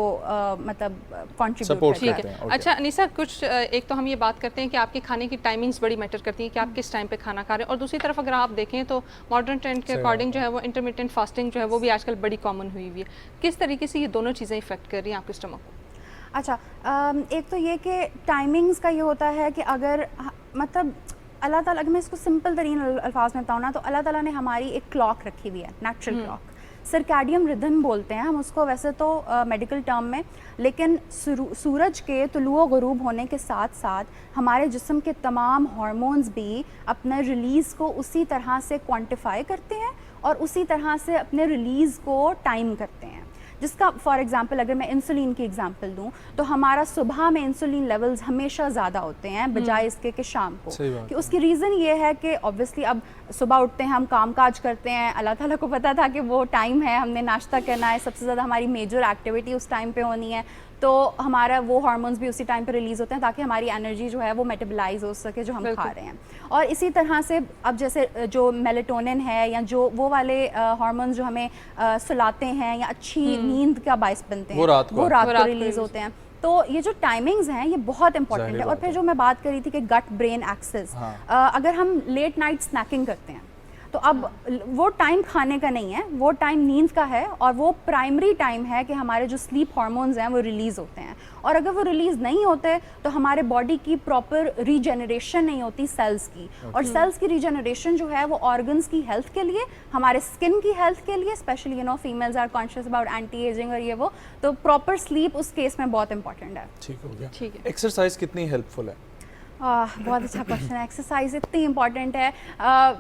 मतलब कंट्रीब्यूट करते हैं। अच्छा अनीसा, कुछ एक तो हम ये बात करते हैं कि आपके खाने की टाइमिंग्स बड़ी मैटर करती हैं कि आप किस टाइम पे खाना खा रहे हैं, और दूसरी तरफ अगर आप देखें तो मॉडर्न ट्रेंड के अकॉर्डिंग जो है वो इंटरमिटेंट फास्टिंग जो है वो भी आजकल बड़ी कॉमन हुई हुई है। किस तरीके से ये दोनों चीज़ें इफेक्ट कर रही हैं आपके स्टमक को? अच्छा, एक तो ये कि टाइमिंग्स का ये होता है कि अगर मतलब अल्लाह ताला, अगर मैं इसको सिंपल तरीन अल्फाज में बताऊँ ना, तो अल्लाह ताला ने हमारी एक क्लॉक रखी हुई है, नेचुरल क्लॉक, सर्कैडियन रिदम बोलते हैं हम उसको वैसे तो मेडिकल टर्म में। लेकिन सूरज के तुलुओ गुरूब होने के साथ साथ हमारे जिस्म के तमाम हार्मोन्स भी अपने रिलीज़ को उसी तरह से क्वांटिफाई करते हैं और उसी तरह से अपने रिलीज़ को टाइम करते हैं। जिसका फॉर एग्जांपल अगर मैं इंसुलिन की एग्जांपल दूं तो हमारा सुबह में इंसुलिन लेवल्स हमेशा ज़्यादा होते हैं बजाय इसके कि शाम को। कि उसकी रीज़न ये है कि ऑब्वियसली अब सुबह उठते हैं, हम काम काज करते हैं, अल्लाह ताला को पता था कि वो टाइम है, हमने नाश्ता करना है, सबसे ज़्यादा हमारी मेजर एक्टिविटी उस टाइम पे होनी है, तो हमारा वो हार्मोन्स भी उसी टाइम पे रिलीज़ होते हैं ताकि हमारी एनर्जी जो है वो मेटाबलाइज हो सके जो हम खा रहे हैं। और इसी तरह से अब जैसे जो मेलेटोनिन है या जो वो वाले हार्मोन्स जो हमें सुलाते हैं या अच्छी नींद का बायस बनते हैं, वो रात को रिलीज़ होते हैं। तो ये जो टाइमिंग्स हैं ये बहुत इंपॉर्टेंट है। और फिर जो मैं बात करी थी कि गट ब्रेन एक्सेस, अगर हम लेट नाइट स्नैकिंग करते हैं, तो अब वो टाइम खाने का नहीं है, वो टाइम नींद का है, और वो प्राइमरी टाइम है कि हमारे जो स्लीप हार्मोन्स हैं वो रिलीज़ होते हैं। और अगर वो रिलीज़ नहीं होते तो हमारे बॉडी की प्रॉपर रीजनरेशन नहीं होती सेल्स की, और सेल्स की रीजनरेशन जो है वो ऑर्गन्स की हेल्थ के लिए, हमारे स्किन की हेल्थ के लिए, specially you know females are conscious about anti ageing और ये वो, तो प्रॉपर स्लीप उस केस में बहुत इंपॉर्टेंट है। ठीक हो गया। ठीक है। एक्सरसाइज कितनी हेल्पफुल है? बहुत अच्छा क्वेश्चन है। एक्सरसाइज इतनी इंपॉर्टेंट है,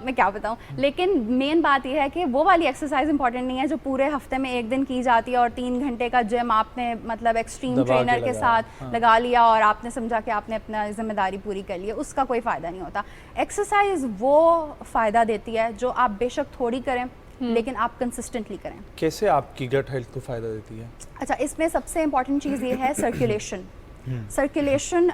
मैं क्या बताऊँ, लेकिन मेन बात यह है कि वो वाली एक्सरसाइज इंपॉर्टेंट नहीं है जो पूरे हफ्ते में एक दिन की जाती है और 3 घंटे का जिम आपने मतलब एक्सट्रीम ट्रेनर के साथ लगा लिया और आपने समझा कि आपने अपना जिम्मेदारी पूरी कर ली, उसका कोई फ़ायदा नहीं होता। एक्सरसाइज वो फ़ायदा देती है जो आप बेशक थोड़ी करें लेकिन आप कंसिस्टेंटली करें। कैसे आपकी गट हेल्थ को फ़ायदा देती है? अच्छा, इसमें सबसे इम्पॉर्टेंट चीज़ ये है सर्कुलेशन। सर्कुलेशन,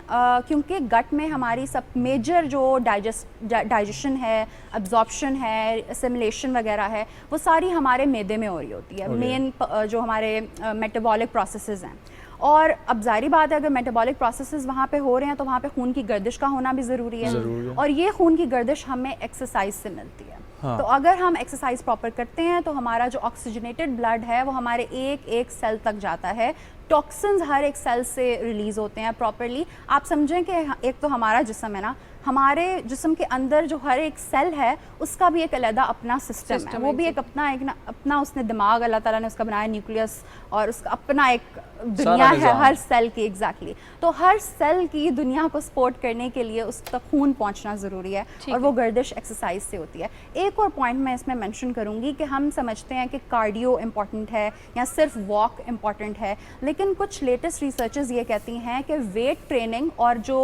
क्योंकि गट में हमारी सब मेजर जो डाइजेशन है, अब्जॉर्प्शन है, असिमिलेशन वगैरह है, वो सारी हमारे मैदे में हो रही होती है। मेन जो हमारे मेटाबॉलिक प्रोसेसेस हैं, और अब जारी बात है अगर मेटाबॉलिक प्रोसेसेस वहाँ पे हो रहे हैं तो वहाँ पे खून की गर्दिश का होना भी ज़रूरी है, और ये खून की गर्दिश हमें एक्सरसाइज से मिलती है। तो अगर हम एक्सरसाइज प्रॉपर करते हैं तो हमारा जो ऑक्सीजनेटेड ब्लड है वो हमारे एक एक सेल तक जाता है, टॉक्सिन्स हर एक सेल से रिलीज़ होते हैं प्रॉपरली। आप समझें कि एक तो हमारा जिस्म है ना, हमारे जिस्म के अंदर जो हर एक सेल है उसका भी एक अलग अपना सिस्टम है, वो भी एक अपना उसने दिमाग, अल्लाह ताला ने उसका बनाया न्यूक्लियस, और उसका अपना एक दुनिया है हर सेल की। एग्जैक्टली तो हर सेल की दुनिया को सपोर्ट करने के लिए उस तक खून पहुंचना ज़रूरी है, और वो गर्दिश एक्सरसाइज से होती है। एक और पॉइंट मैं इसमें मेंशन करूंगी कि हम समझते हैं कि कार्डियो इम्पॉर्टेंट है या सिर्फ वॉक इम्पॉर्टेंट है, लेकिन कुछ लेटेस्ट रिसर्चेस ये कहती हैं कि वेट ट्रेनिंग और जो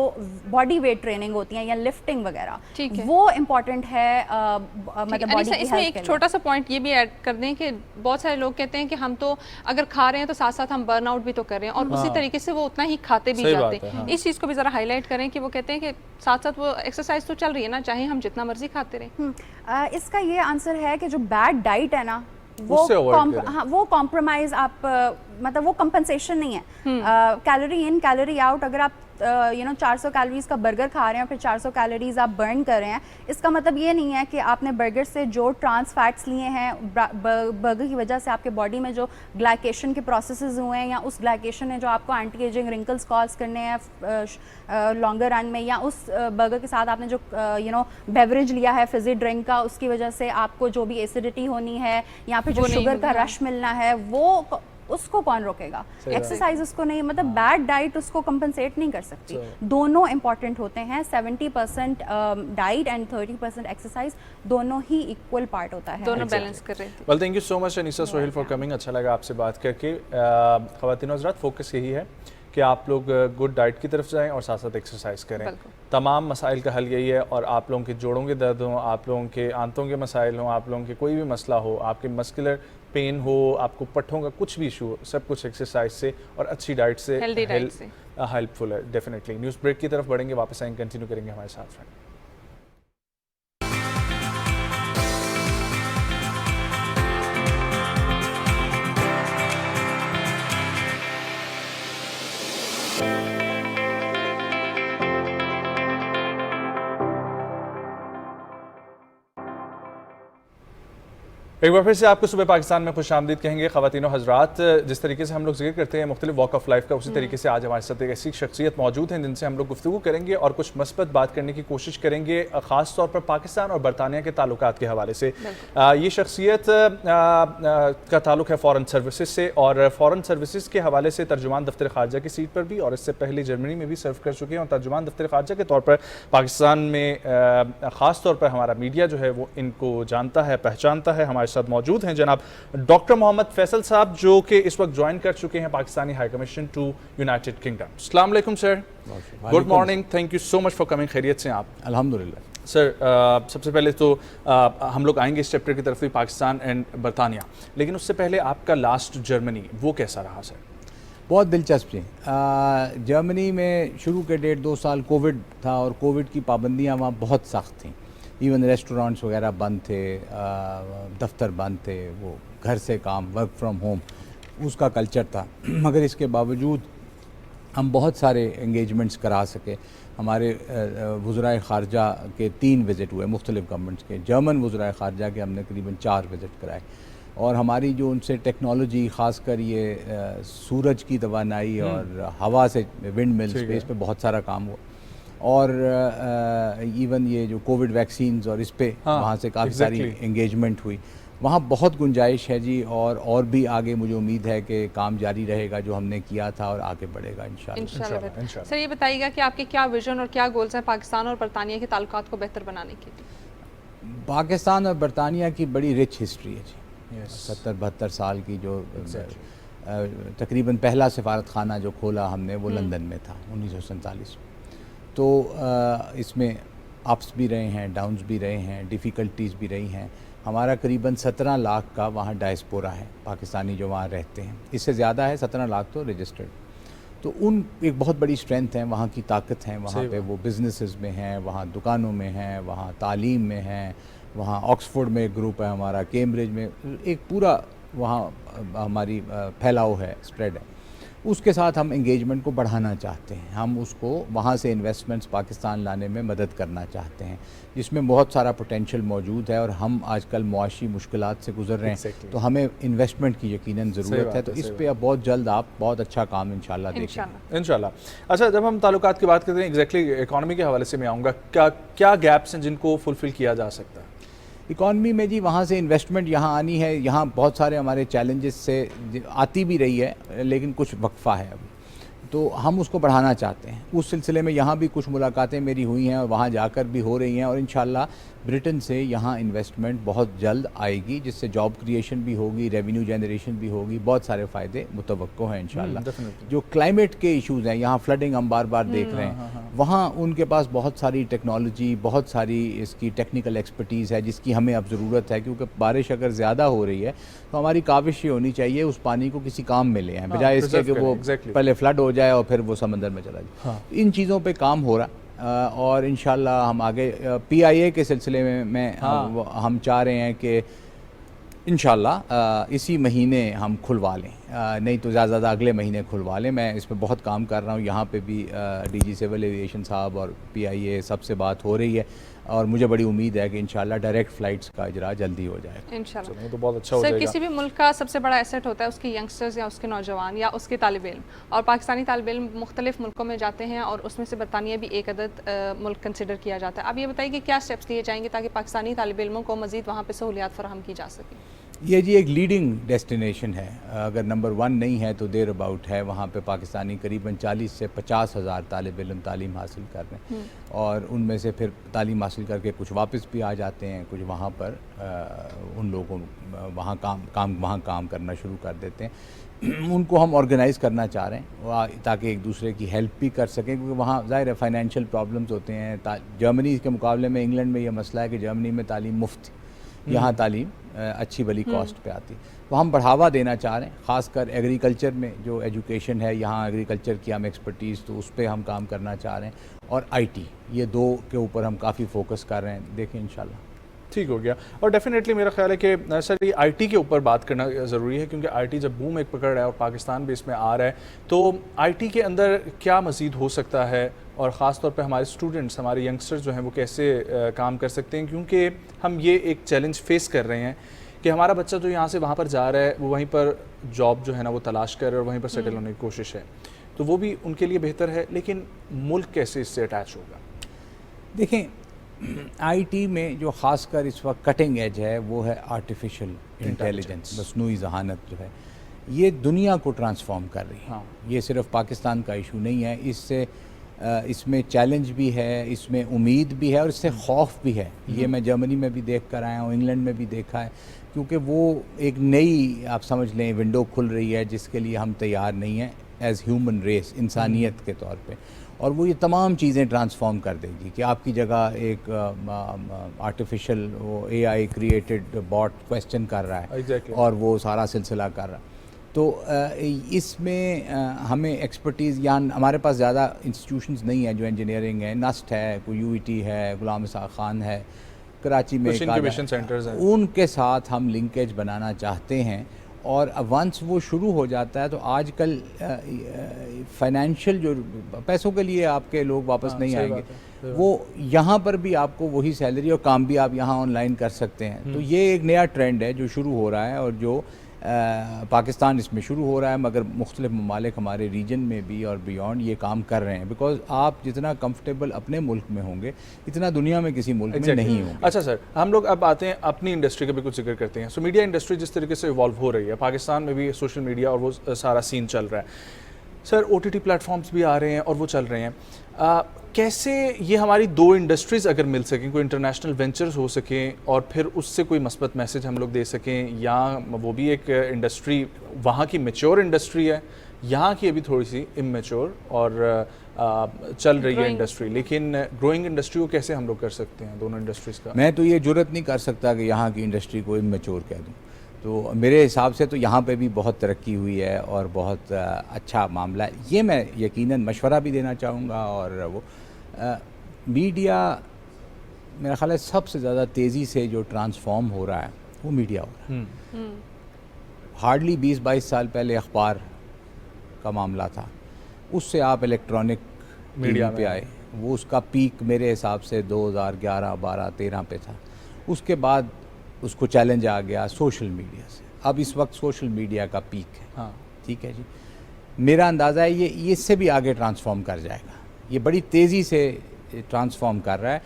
बॉडी वेट ट्रेनिंग होती है या लिफ्टिंग वगैरह वो इम्पॉर्टेंट है, मतलब बॉडी की इसमें एक छोटा सा पॉइंट ये भी ऐड कर दें कि बहुत सारे लोग कहते हैं कि हम तो अगर खा रहे हैं तो साथ साथ हम बर्नआउट भी तो कर रहे हैं, और उसी तरीके से वो उतना ही खाते भी जाते हैं। इस चीज़ को भी ज़रा हाईलाइट करें कि वो कहते हैं कि साथ साथ वो एक्सरसाइज तो चल रही है ना, चाहे हम जितना मर्जी खाते रहें। इसका ये आंसर है कि जो बैड डाइट है ना वो कॉम्प्रोमाइज आप मतलब वो कंपनसेशन नहीं है। कैलोरी इन कैलोरी आउट, अगर आप 400 कैलोरीज का बर्गर खा रहे हैं और फिर 400 कैलोरीज आप बर्न कर रहे हैं, इसका मतलब ये नहीं है कि आपने बर्गर से जो ट्रांस फैट्स लिए हैं, बर्गर की वजह से आपके बॉडी में जो ग्लाइकेशन के प्रोसेसेस हुए हैं या उस ग्लाइकेशन ने जो आपको एंटी एजिंग रिंकल्स कॉज करने हैं लॉन्गर रन में, या उस बर्गर के साथ आपने जो बेवरेज लिया है फिजी ड्रिंक का, उसकी वजह से आपको जो भी एसिडिटी होनी है या फिर जो शुगर का रश मिलना है वो उसको कौन रोकेगा? एक्सरसाइज उसको नहीं, मतलब बैड डाइट उसको कंपनसेट नहीं कर सकती। दोनों इंपॉर्टेंट होते हैं, 70% डाइट एंड 30% एक्सरसाइज, दोनों ही इक्वल पार्ट होता है, दोनों बैलेंस कर रहे हैं। Well, thank you so much Anisa Sohail for coming. अच्छा लगा आपसे बात करके। ख़वातीन हज़रात, फोकस यही है कि आप लोग गुड डाइट की तरफ जाएं और साथ साथ एक्सरसाइज करें। तमाम मसाइल का हल यही है, और आप लोगों के जोड़ों के दर्द हों, आप लोगों के आंतों के मसाइल हों, आप लोगों के कोई भी मसला हो, आपके मस्कुलर पेन हो, आपको पट्ठों का कुछ भी इशू हो, सब कुछ एक्सरसाइज से और अच्छी डाइट से हेल्पफुल है डेफिनेटली। न्यूज़ ब्रेक की तरफ बढ़ेंगे, वापस आएंगे, कंटिन्यू करेंगे हमारे साथ फ्रेंड। एक बार फिर से आपको सुबह पाकिस्तान में खुश आमदीद कहेंगे। ख़वातीन और हज़रात, जिस तरीके से हम लोग जिक्र करते हैं मुख्तलिफ वॉक ऑफ लाइफ का, उसी तरीके से आज हमारे साथ एक ऐसी शख्सियत मौजूद हैं जिनसे हम लोग गुफ्तगू करेंगे और कुछ मस्बत बात करने की कोशिश करेंगे, ख़ास तौर पर पाकिस्तान और बरतानिया के ताल्लुकात के हवाले से। ये शख्सियत का ताल्लुक है फ़ॉरेन सर्विसेज से, और फ़ॉरेन सर्विसेज के हवाले से तर्जुमान दफ्तर ख़ारजा की सीट पर भी, और इससे पहले जर्मनी में भी सर्व कर चुके हैं, और तर्जुमान दफ्तर ख़ारजा के तौर पर पाकिस्तान में ख़ास तौर पर हमारा मीडिया जो है वो इनको जानता है, पहचानता है। हमारे साथ मौजूद हैं डॉक्टर मोहम्मद फैसल साहब, जो कि इस वक्त ज्वाइन कर चुके हैं Pakistani high commission to United Kingdom. अस्सलाम वालेकुम sir, good morning, thank you so much for coming. खैरियत से आप? अल्हम्दुलिल्लाह सर। सबसे पहले तो हम लोग आएंगे इस चैप्टर की तरफ भी, पाकिस्तान एंड बरतानिया, लेकिन उससे पहले आपका लास्ट जर्मनी वो कैसा रहा सर? बहुत दिलचस्प थी। जर्मनी में शुरू के 1.5-2 साल कोविड था, और कोविड की पाबंदियाँ वहाँ बहुत सख्त थीं। इवन रेस्टोरेंट्स वगैरह बंद थे, दफ्तर बंद थे, वो घर से काम, वर्क फ्रॉम होम, उसका कल्चर था। मगर इसके बावजूद हम बहुत सारे इंगेजमेंट्स करा सके। हमारे वज़राए ख़ारजा के 3 विज़िट हुए मुख्तलिफ़ गवर्नमेंट्स के। जर्मन वज़राए ख़ारजा के हमने करीबन 4 विज़िट कराए, और हमारी जो उनसे टेक्नोलॉजी ख़ासकर ये सूरज की तवानाई और हवा से विंड मिल्स पे, इस पे बहुत सारा काम हुआ। और इवन ये जो कोविड वैक्सीन्स और इस पे वहाँ से काफ़ी सारी इंगेजमेंट हुई। वहाँ बहुत गुंजाइश है जी, और भी आगे मुझे उम्मीद है कि काम जारी रहेगा जो हमने किया था और आगे बढ़ेगा इंशाल्लाह। सर ये बताइएगा कि आपके क्या विजन और क्या गोल्स हैं पाकिस्तान और बरतानिया के ताल्लुकात को बेहतर बनाने के लिए? पाकिस्तान और बरतानिया की बड़ी रिच हिस्ट्री है जी, 70-72 साल की। जो तकरीबन पहला सफारत खाना जो खोला हमने वो लंदन में था 1947 में। तो इसमें अप्स भी रहे हैं, डाउन्स भी रहे हैं, डिफ़िकल्टीज़ भी रही हैं। हमारा करीबन 17 लाख का वहाँ डायस्पोरा है, पाकिस्तानी जो वहाँ रहते हैं। इससे ज़्यादा है, 17 लाख तो रजिस्टर्ड। तो उन एक बहुत बड़ी स्ट्रेंथ है, वहाँ की ताकत है, वहाँ पे वो बिजनेसेस में हैं, वहाँ दुकानों में हैं, वहाँ तालीम में हैं, वहाँ ऑक्सफोर्ड में एक ग्रुप है हमारा, कैम्ब्रिज में एक पूरा वहाँ हमारी फैलाव है, स्प्रेड है। उसके साथ हम इंगेजमेंट को बढ़ाना चाहते हैं। हम उसको वहाँ से इन्वेस्टमेंट्स पाकिस्तान लाने में मदद करना चाहते हैं, जिसमें बहुत सारा पोटेंशियल मौजूद है। और हम आजकल मुआशी मुश्किलात से गुजर रहे हैं, तो हमें इन्वेस्टमेंट की यकीनन ज़रूरत है। तो इस पे अब बहुत जल्द आप बहुत अच्छा काम इंशाल्लाह देखेंगे इंशाल्लाह। अच्छा, जब हम ताल्लुकात की बात करते हैं, एग्जैक्टली इकॉनमी के हवाले से मैं आऊँगा, क्या गैप्स हैं जिनको फुलफ़िल किया जा सकता है इकॉनमी में जी? वहाँ से इन्वेस्टमेंट यहाँ आनी है। यहाँ बहुत सारे हमारे चैलेंजेस से आती भी रही है, लेकिन कुछ वक्फा है अभी, तो हम उसको बढ़ाना चाहते हैं। उस सिलसिले में यहाँ भी कुछ मुलाकातें मेरी हुई हैं और वहाँ जाकर भी हो रही हैं, और इंशाल्लाह ब्रिटेन से यहाँ इन्वेस्टमेंट बहुत जल्द आएगी, जिससे जॉब क्रिएशन भी होगी, रेवेन्यू जनरेशन भी होगी, बहुत सारे फ़ायदे मुतवक्को हैं इंशाल्लाह। जो क्लाइमेट के इशूज़ हैं, यहाँ फ्लडिंग हम बार बार देख रहे हैं, वहाँ उनके पास बहुत सारी टेक्नोलॉजी, बहुत सारी इसकी टेक्निकल एक्सपर्टीज़ है, जिसकी हमें अब ज़रूरत है। क्योंकि बारिश अगर ज़्यादा हो रही है तो हमारी काविश ये होनी चाहिए उस पानी को किसी काम में ले आएँ, बजाय इसके कि वो पहले फ्लड हो जाए और फिर वो समंदर में चला जाए। इन चीज़ों पे काम हो रहा, और इंशाल्लाह हम आगे PIA के सिलसिले में हम चाह रहे हैं कि इंशाल्लाह इसी महीने हम खुलवा लें, नहीं तो ज़्यादा अगले महीने खुलवा लें। मैं इस पर बहुत काम कर रहा हूँ। यहाँ पे भी DG सिविल एविएशन साहब और PIA सबसे बात हो रही है, और मुझे बड़ी उम्मीद है कि इंशाल्लाह डायरेक्ट फ़्लाइट्स का इजरा जल्दी हो जाएगा इंशाल्लाह। तो बहुत अच्छा हो जाएगा। सर, किसी भी मुल्क का सबसे बड़ा एसेट होता है उसके यंगस्टर्स या उसके नौजवान या उसके तालिब इल्म, और पाकिस्तानी तालिब इल्म मुख्तलिफ मुल्कों में जाते हैं, और उसमें से बरतानिया भी एक अदद मुल्क कंसिडर किया जाता है। अब ये बताइए कि क्या स्टेप्स लिए जाएंगे ताकि पाकिस्तानी तालिब इल्मों को मज़ीद वहाँ पर सहूलियात फराहम की जा सके? ये जी एक लीडिंग डेस्टिनेशन है, अगर नंबर 1 नहीं है तो देर अबाउट है। वहाँ पे पाकिस्तानी करीबन 40 से 50 हज़ार तालिब इल्म तालीम हासिल कर रहे हैं, और उनमें से फिर तालीम हासिल करके कुछ वापस भी आ जाते हैं, कुछ वहाँ पर उन लोगों वहाँ काम करना शुरू कर देते हैं। उनको हम ऑर्गेनाइज़ करना चाह रहे हैं ताकि एक दूसरे की हेल्प भी कर सकें, क्योंकि वहाँ ज़ाहिर है फाइनेंशियल प्रॉब्लम्स होते हैं। जर्मनी के मुकाबले में इंग्लैंड में ये मसला है कि जर्मनी में तालीम मुफ्त, यहाँ तालीम अच्छी भली कॉस्ट पे आती। तो हम बढ़ावा देना चाह रहे हैं, ख़ासकर एग्रीकल्चर में जो एजुकेशन है, यहाँ एग्रीकल्चर की हम एक्सपर्टीज़, तो उस पर हम काम करना चाह रहे हैं, और IT, ये 2 के ऊपर हम काफ़ी फोकस कर रहे हैं। देखें इंशाल्लाह ठीक हो गया। और डेफिनेटली मेरा ख्याल है कि सर ये IT के ऊपर बात करना ज़रूरी है, क्योंकि IT जब बूम एक पकड़ रहा है और पाकिस्तान भी इसमें आ रहा है, तो IT के अंदर क्या मज़ीद हो सकता है, और ख़ास तौर पे हमारे स्टूडेंट्स, हमारे यंगस्टर्स जो हैं वो कैसे काम कर सकते हैं? क्योंकि हम ये एक चैलेंज फेस कर रहे हैं कि हमारा बच्चा जो यहाँ से वहाँ पर जा रहा है, वो वहीं पर जॉब जो है ना वो तलाश कर रहा है और वहीं पर सेटल होने की कोशिश है, तो वो भी उनके लिए बेहतर है, लेकिन मुल्क कैसे इससे अटैच होगा? देखें, IT में जो ख़ासकर इस वक्त कटिंग एज है वो है आर्टिफिशियल इंटेलिजेंस, मसनूई ज़हानत जो है, ये दुनिया को ट्रांसफॉर्म कर रही है। ये सिर्फ पाकिस्तान का इशू नहीं है, इससे इसमें चैलेंज भी है, इसमें उम्मीद भी है, और इससे खौफ भी है। ये मैं जर्मनी में भी देख कर आया हूँ, इंग्लैंड में भी देखा है, क्योंकि वो एक नई, आप समझ लें, विंडो खुल रही है जिसके लिए हम तैयार नहीं हैं एज़ ह्यूमन रेस, इंसानियत के तौर पे। और वो ये तमाम चीज़ें ट्रांसफॉर्म कर देगी कि आपकी जगह एक आर्टिफिशियल वो AI क्रिएटेड बॉट क्वेश्चन कर रहा है, और वो सारा सिलसिला कर रहा है। तो इसमें हमें एक्सपर्टीज़, या हमारे पास ज़्यादा इंस्टीट्यूशंस नहीं है जो इंजीनियरिंग है, नस्ट है, कोई UET है, गुलाम इसाक खान है, कराची में इंक्यूबेशन सेंटर्स हैं, उनके साथ हम लिंकेज बनाना चाहते हैं, और वंस वो शुरू हो जाता है तो आजकल फाइनेंशियल जो पैसों के लिए आपके लोग वापस नहीं आएंगे, वो यहाँ पर भी आपको वही सैलरी और काम भी आप यहाँ ऑनलाइन कर सकते हैं। तो ये एक नया ट्रेंड है जो शुरू हो रहा है और जो पाकिस्तान इसमें शुरू हो रहा है, मगर मुख्तलिफ ममालिक हमारे रीजन में भी और बियॉन्ड ये काम कर रहे हैं। बिकॉज आप जितना कंफर्टेबल अपने मुल्क में होंगे इतना दुनिया में किसी मुल्क में नहीं होंगे। अच्छा सर, हम लोग अब आते हैं अपनी इंडस्ट्री का भी कुछ जिक्र करते हैं। सो मीडिया इंडस्ट्री जिस तरीके से इवॉल्व हो रही है, पाकिस्तान में भी सोशल मीडिया और वो सारा सीन चल रहा है सर, OTT प्लेटफॉर्म्स भी आ रहे हैं और वो चल रहे हैं। कैसे ये हमारी दो इंडस्ट्रीज़ अगर मिल सकें, कोई इंटरनेशनल वेंचर्स हो सकें और फिर उससे कोई मस्बत मैसेज हम लोग दे सकें, या वो भी एक इंडस्ट्री वहाँ की मैच्योर इंडस्ट्री है, यहाँ की अभी थोड़ी सी इमेच्योर और चल रही है इंडस्ट्री, लेकिन ग्रोइंग इंडस्ट्री को कैसे हम लोग कर सकते हैं दोनों इंडस्ट्रीज़ का? मैं तो ये जुर्रत नहीं कर सकता कि यहाँ की इंडस्ट्री को इमेच्योर कह दूँ। तो मेरे हिसाब से तो यहाँ पे भी बहुत तरक्की हुई है और बहुत अच्छा मामला है। ये मैं यकीनन मशवरा भी देना चाहूँगा। और वो मीडिया मेरा ख़्याल है सबसे ज़्यादा तेज़ी से जो ट्रांसफॉर्म हो रहा है वो मीडिया हो रहा है। हार्डली 20-22 साल पहले अखबार का मामला था, उससे आप इलेक्ट्रॉनिक मीडिया पे आए। वो उसका पीक मेरे हिसाब से 2011, 12, 13 पे था। उसके बाद उसको चैलेंज आ गया सोशल मीडिया से। अब इस वक्त सोशल मीडिया का पीक है। हाँ ठीक है जी, मेरा अंदाज़ा है ये इससे भी आगे ट्रांसफॉर्म कर जाएगा। ये बड़ी तेज़ी से ट्रांसफॉर्म कर रहा है।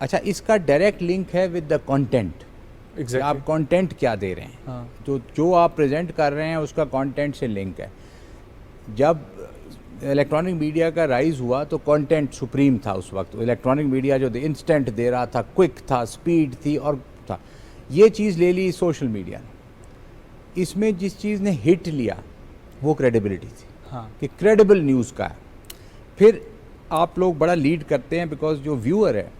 अच्छा, इसका डायरेक्ट लिंक है विद द कंटेंट। आप कंटेंट क्या दे रहे हैं? हाँ। तो जो आप प्रेजेंट कर रहे हैं उसका कंटेंट से लिंक है। जब इलेक्ट्रॉनिक मीडिया का राइज़ हुआ तो कंटेंट सुप्रीम था उस वक्त। इलेक्ट्रॉनिक मीडिया जो इंस्टेंट दे रहा था, क्विक था, स्पीड थी और था। ये चीज़ ले ली सोशल मीडिया ने। इसमें जिस चीज़ ने हिट लिया वो क्रेडिबिलिटी थी। हाँ। कि क्रेडिबल न्यूज़ का है। फिर आप लोग बड़ा लीड करते हैं बिकॉज जो व्यूअर है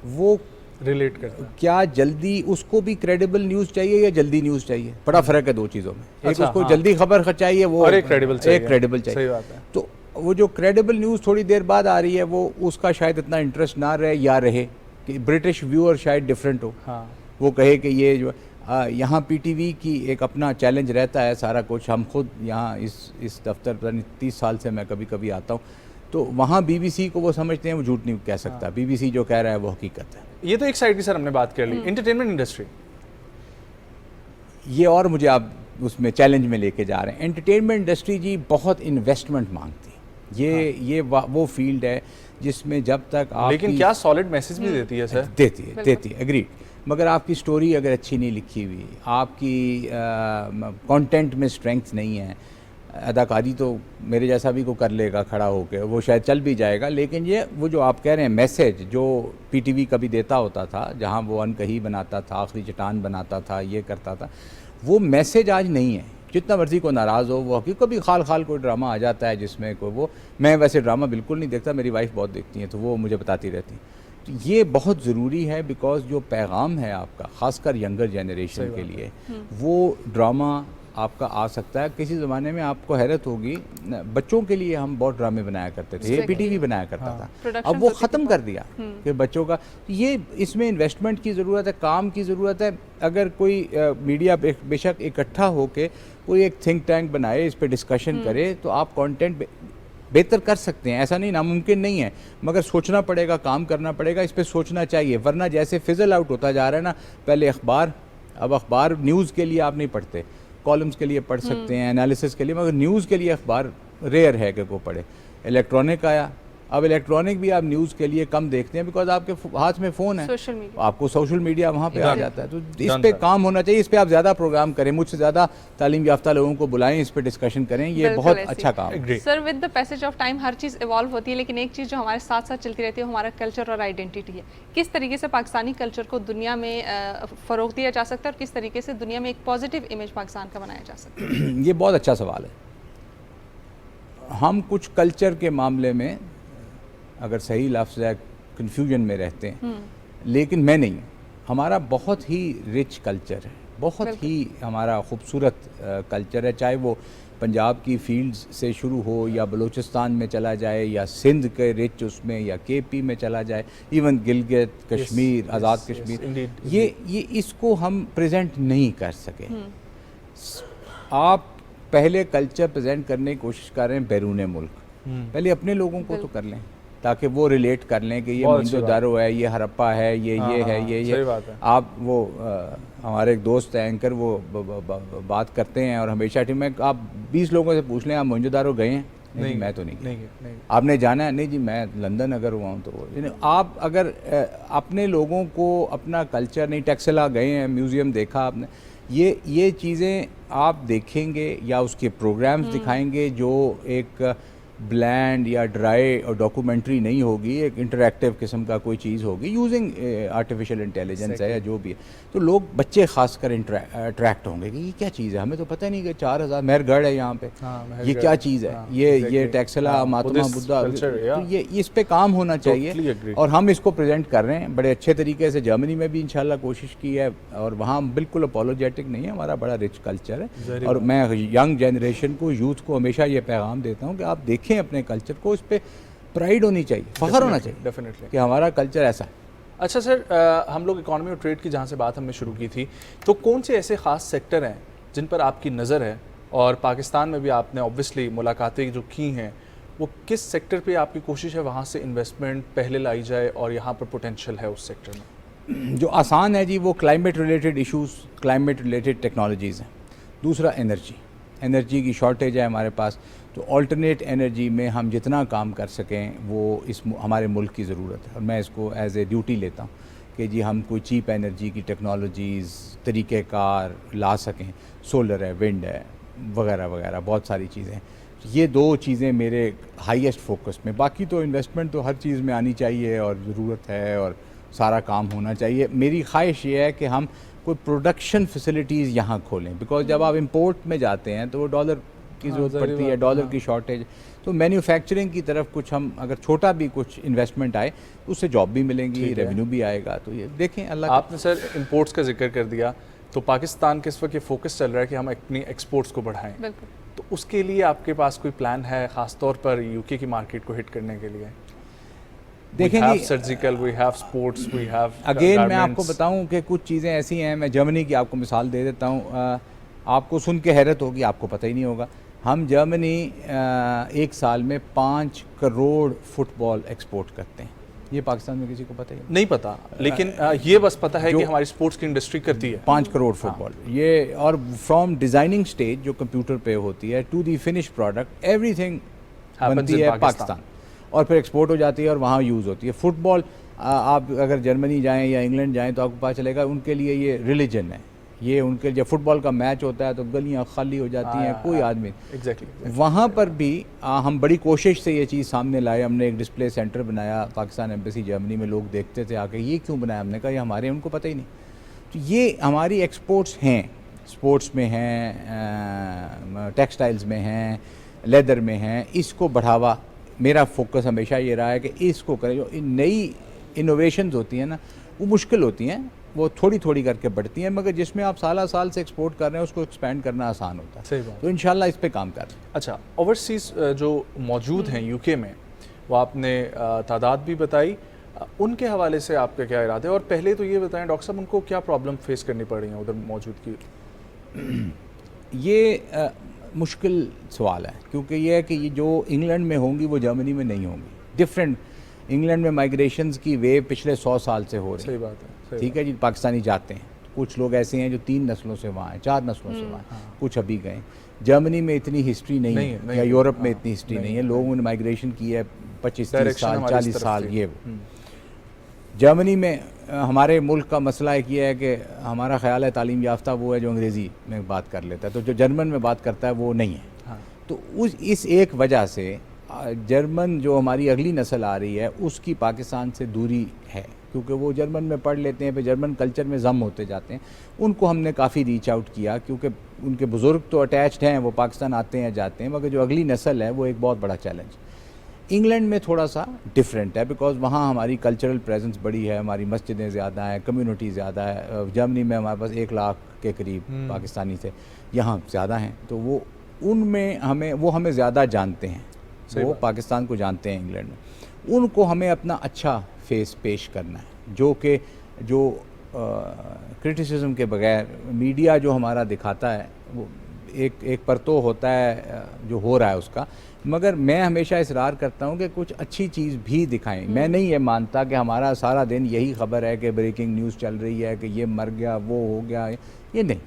वो रिलेट करता है। क्या जल्दी उसको भी क्रेडिबल न्यूज़ चाहिए या जल्दी न्यूज़ चाहिए? बड़ा फ़र्क है दो चीज़ों में। अच्छा, एक उसको जल्दी खबर चाहिए, वो एक क्रेडिबल चाहिए। सही बात है। तो वो जो क्रेडिबल न्यूज़ थोड़ी देर बाद आ रही है वो उसका शायद इतना इंटरेस्ट ना रहे या रहे कि ब्रिटिश व्यूअर शायद डिफरेंट हो। हाँ। वो कहे कि ये जो यहाँ PTV की एक अपना चैलेंज रहता है सारा कुछ। हम खुद यहाँ इस दफ्तर 30 साल से मैं कभी कभी आता हूँ, तो वहाँ BBC को वो समझते हैं वो झूठ नहीं कह सकता। BBC जो कह रहा है वो हकीकत है। ये तो एक साइड की सर हमने बात कर ली। एंटरटेनमेंट इंडस्ट्री, ये और मुझे आप उसमें चैलेंज में लेके जा रहे हैं। एंटरटेनमेंट इंडस्ट्री जी बहुत इन्वेस्टमेंट मांगती है। ये वो फील्ड है जिसमें जब तक आप, लेकिन क्या सॉलिड मैसेज भी देती है सर? देती है एग्रीड। मगर आपकी स्टोरी अगर अच्छी नहीं लिखी हुई, आपकी कंटेंट में स्ट्रेंथ नहीं है, अदाकारी तो मेरे जैसा भी को कर लेगा खड़ा होकर, वो शायद चल भी जाएगा। लेकिन ये वो जो आप कह रहे हैं मैसेज जो PTV कभी देता होता था, जहाँ वो अनकही बनाता था, आखिरी चट्टान बनाता था, ये करता था, वो मैसेज आज नहीं है। जितना मर्जी को नाराज़ हो, वो कभी खाल कोई ड्रामा आ जाता है जिसमें कोई वो, मैं वैसे ड्रामा बिल्कुल नहीं देखता, मेरी वाइफ बहुत देखती है तो वो मुझे बताती रहती है। तो ये बहुत ज़रूरी है बिकॉज जो पैगाम है आपका, ख़ासकर यंगर जनरेशन के लिए, वो ड्रामा आपका आ सकता है। किसी ज़माने में आपको हैरत होगी, बच्चों के लिए हम बहुत ड्रामे बनाया करते थे, ये PTV बनाया करता था। अब वो ख़त्म कर दिया कि बच्चों का। ये इसमें इन्वेस्टमेंट की ज़रूरत है, काम की ज़रूरत है। अगर कोई मीडिया बेशक इकट्ठा होकर कोई एक थिंक टैंक बनाए, इस पर डिस्कशन करे, तो आप कंटेंट बेहतर कर सकते हैं। ऐसा नहीं, नामुमकिन नहीं है, मगर सोचना पड़ेगा, काम करना पड़ेगा, इस पर सोचना चाहिए। वरना जैसे फिजल आउट होता जा रहा है ना, पहले अखबार, अब अखबार न्यूज़ के लिए आप नहीं पढ़ते, कॉलम्स के लिए पढ़ सकते हैं, एनालिसिस के लिए, मगर न्यूज़ के लिए अखबार रेयर है कि को पढ़े। इलेक्ट्रॉनिक आया, अब इलेक्ट्रॉनिक भी आप न्यूज़ के लिए कम देखते हैं बिकॉज आपके हाथ में फ़ोन है, आपको सोशल मीडिया वहाँ पे आ जाता है। तो इस पे काम होना चाहिए, इस पे आप ज़्यादा प्रोग्राम करें, मुझसे ज़्यादा तालीम याफ्ता लोगों को बुलाएं, इस पे डिस्कशन करें, ये बहुत अच्छा काम है। Sir, with the passage of time her cheese evolve होती है, लेकिन एक चीज़ जो हमारे साथ साथ चलती रहती है वो हमारा कल्चर और आइडेंटिटी है। किस तरीके से पाकिस्तानी कल्चर को दुनिया में फ़रोग दिया जा सकता है और किस तरीके से दुनिया में एक पॉजिटिव इमेज पाकिस्तान का बनाया जा सकता है? ये बहुत अच्छा सवाल है। हम कुछ कल्चर के मामले में, अगर सही लफ्ज़ है, कन्फ्यूजन में रहते हैं, लेकिन मैं नहीं। हमारा बहुत ही रिच कल्चर है, बहुत ही हमारा खूबसूरत कल्चर है। चाहे वो पंजाब की फील्ड्स से शुरू हो या बलूचिस्तान में चला जाए या सिंध के रिच उसमें या KP में चला जाए, इवन गिलगित कश्मीर, आज़ाद कश्मीर, ये इसको हम प्रेजेंट नहीं कर सके। आप पहले कल्चर प्रेजेंट करने की कोशिश कर रहे हैं बैरून मुल्क, पहले अपने लोगों को तो कर लें ताकि वो रिलेट कर लें कि ये मोहनजोदारो है, ये हड़प्पा है, ये है, ये आप वो हमारे एक दोस्त है एंकर, वो बात करते हैं और हमेशा टीम में आप 20 लोगों से पूछ लें आप मोहनजोदारो गए हैं? नहीं, मैं तो नहीं। आपने जाना है? नहीं जी, मैं लंदन अगर हुआ हूँ तो। आप अगर अपने लोगों को अपना कल्चर नहीं, टेक्सला गए हैं, म्यूज़ियम देखा आपने, ये चीज़ें आप देखेंगे या उसके प्रोग्राम्स दिखाएंगे जो एक ब्लैंड या ड्राई और डॉक्यूमेंट्री नहीं होगी, एक इंटरैक्टिव किस्म का कोई चीज़ होगी यूजिंग आर्टिफिशियल इंटेलिजेंस है या जो भी है, तो लोग बच्चे खासकर अट्रैक्ट होंगे कि ये क्या चीज़ है, हमें तो पता नहीं कि 4000 मेहरगढ़ है यहाँ पे, ये क्या चीज़ है, ये टेक्सला महात्मा बुद्धा, तो ये इस पे काम होना चाहिए और हम इसको प्रेजेंट कर रहे हैं बड़े अच्छे तरीके से। जर्मनी में भी इंशाल्लाह कोशिश की है और वहाँ बिल्कुल अपोलोजेटिक नहीं है, हमारा बड़ा रिच कल्चर है और मैं यंग जनरेशन को, यूथ को हमेशा ये पैगाम देता हूँ कि आप देखें अपने कल्चर को, इस पे प्राइड होनी चाहिए, फख्र होना चाहिए डेफिनेटली कि हमारा कल्चर ऐसा है। अच्छा सर, हम लोग इकोनॉमी और ट्रेड की जहाँ से बात हमने शुरू की थी, तो कौन से ऐसे ख़ास सेक्टर हैं जिन पर आपकी नज़र है, और पाकिस्तान में भी आपने ऑब्वियसली मुलाकातें जो की हैं, वो किस सेक्टर पे आपकी कोशिश है वहाँ से इन्वेस्टमेंट पहले लाई जाए और यहाँ पर पोटेंशियल है उस सेक्टर में? जो आसान है जी वो climate related issues, climate related technologies हैं। दूसरा एनर्जी की शॉर्टेज है हमारे पास, तो ऑल्टरनेट एनर्जी में हम जितना काम कर सकें वो इस हमारे मुल्क की ज़रूरत है और मैं इसको एज ए ड्यूटी लेता हूँ कि जी हम कोई चीप एनर्जी की टेक्नोलॉजीज़, तरीक़ेकार ला सकें। सोलर है, विंड है, वगैरह वगैरह बहुत सारी चीज़ें। ये 2 चीज़ें मेरे हाईएस्ट फोकस में, बाकी तो इन्वेस्टमेंट तो हर चीज़ में आनी चाहिए और ज़रूरत है और सारा काम होना चाहिए। मेरी ख्वाहिश ये है कि हम कोई प्रोडक्शन फैसिलिटीज़ यहाँ खोलें, बिकॉज जब आप इंपोर्ट में जाते हैं तो वो डॉलर की ज़रूरत पड़ती है, डॉलर की शॉर्टेज, तो मैन्युफैक्चरिंग की तरफ कुछ हम अगर छोटा भी कुछ इन्वेस्टमेंट आए उससे जॉब भी मिलेंगी, रेवेन्यू भी आएगा। तो ये देखें अल्लाह। आपने सर इंपोर्ट्स का जिक्र कर दिया, तो पाकिस्तान के इस वक्त ये फोकस चल रहा है कि हम अपनी एक्सपोर्ट्स को बढ़ाएं, तो उसके लिए आपके पास कोई प्लान है ख़ास तौर पर यूके की मार्केट को हिट करने के लिए? देखेंगे surgical, we have sports, we have again मैं आपको बताऊं कि कुछ चीज़ें ऐसी हैं, मैं जर्मनी की आपको मिसाल दे देता हूं, आपको सुन के हैरत होगी, आपको पता ही नहीं होगा। हम जर्मनी एक साल में 5 करोड़ फुटबॉल एक्सपोर्ट करते हैं, ये पाकिस्तान में किसी को पता ही नहीं पता, लेकिन ये बस पता है कि हमारी स्पोर्ट्स की इंडस्ट्री करती है 5 करोड़ फुटबॉल। ये और फ्रॉम डिज़ाइनिंग स्टेज जो कंप्यूटर पे होती है to the finish product, everything बनती है पाकिस्तान और फिर एक्सपोर्ट हो जाती है और वहाँ यूज़ होती है। फुटबॉल आप अगर जर्मनी जाएं या इंग्लैंड जाएं तो आपको पता चलेगा उनके लिए ये रिलीजन है, ये उनके जब फुटबॉल का मैच होता है तो गलियाँ खाली हो जाती हैं, कोई आदमी एग्जैक्टली। वहाँ पर भी हम बड़ी कोशिश से ये चीज़ सामने लाए। हमने एक डिस्प्ले सेंटर बनाया पाकिस्तान एम्बेसी जर्मनी में, लोग देखते थे आके ये क्यों बनाया, हमने कहा ये हमारे, उनको पता ही नहीं। तो ये हमारी एक्सपोर्ट्स हैं, स्पोर्ट्स में हैं, टेक्सटाइल्स में हैं, लेदर में हैं, इसको बढ़ावा मेरा फोकस हमेशा ये रहा है कि इसको करें। जो नई इनोवेशंस होती हैं ना वो मुश्किल होती हैं, वो थोड़ी थोड़ी करके बढ़ती हैं, मगर जिसमें आप साल से एक्सपोर्ट कर रहे हैं उसको एक्सपेंड करना आसान होता है। सही बात। तो इंशाल्लाह इस पे काम कर रहे हैं। अच्छा, ओवरसीज़ जो मौजूद हैं यूके में, वो आपने तादाद भी बताई, उनके हवाले से आपके क्या इरादे, और पहले तो ये बताएं डॉक्टर साहब उनको क्या प्रॉब्लम फेस करनी पड़ रही है उधर मौजूदगी? ये मुश्किल सवाल है, क्योंकि ये है कि ये जो इंग्लैंड में होंगी वो जर्मनी में नहीं होंगी। डिफरेंट, इंग्लैंड में माइग्रेशंस की वेव पिछले 100 साल से हो रही है। सही बात है, ठीक है जी। पाकिस्तानी जाते हैं, कुछ लोग ऐसे हैं जो 3 नस्लों से वहाँ हैं, 4 नस्लों से वहाँ हैं, कुछ अभी गए। जर्मनी में इतनी हिस्ट्री नहीं है या यूरोप में इतनी हिस्ट्री नहीं है, लोगों ने माइग्रेशन की है 25-30 साल, 40 साल। ये जर्मनी में हमारे मुल्क का मसला एक ये है कि हमारा ख्याल है तालीम याफ्ता वो है जो अंग्रेज़ी में बात कर लेता है, तो जो जर्मन में बात करता है वो नहीं है। तो इस एक वजह से जर्मन जो हमारी अगली नस्ल आ रही है उसकी पाकिस्तान से दूरी है, क्योंकि वो जर्मन में पढ़ लेते हैं, फिर जर्मन कल्चर में जम होते जाते हैं। उनको हमने काफ़ी रीच आउट किया, क्योंकि उनके बुज़ुर्ग तो अटैच्ड हैं, वो पाकिस्तान आते हैं जाते हैं, मगर जो अगली नस्ल है वो एक बहुत बड़ा चैलेंज। इंग्लैंड में थोड़ा सा डिफरेंट है, बिकॉज़ वहाँ हमारी कल्चरल प्रेजेंस बड़ी है, हमारी मस्जिदें ज़्यादा हैं, कम्युनिटी ज़्यादा है। जर्मनी में हमारे पास 1 लाख के करीब पाकिस्तानी थे, यहाँ ज़्यादा हैं, तो वो उनमें हमें ज़्यादा जानते हैं, वो पाकिस्तान को जानते हैं इंग्लैंड में। उनको हमें अपना अच्छा फेस पेश करना है, जो क्रिटिसिज्म के बगैर मीडिया जो हमारा दिखाता है वो एक परतो होता है जो हो रहा है उसका, मगर मैं हमेशा इसरार करता हूँ कि कुछ अच्छी चीज़ भी दिखाएं। मैं नहीं ये मानता कि हमारा सारा दिन यही खबर है कि ब्रेकिंग न्यूज़ चल रही है कि ये मर गया, वो हो गया, ये नहीं,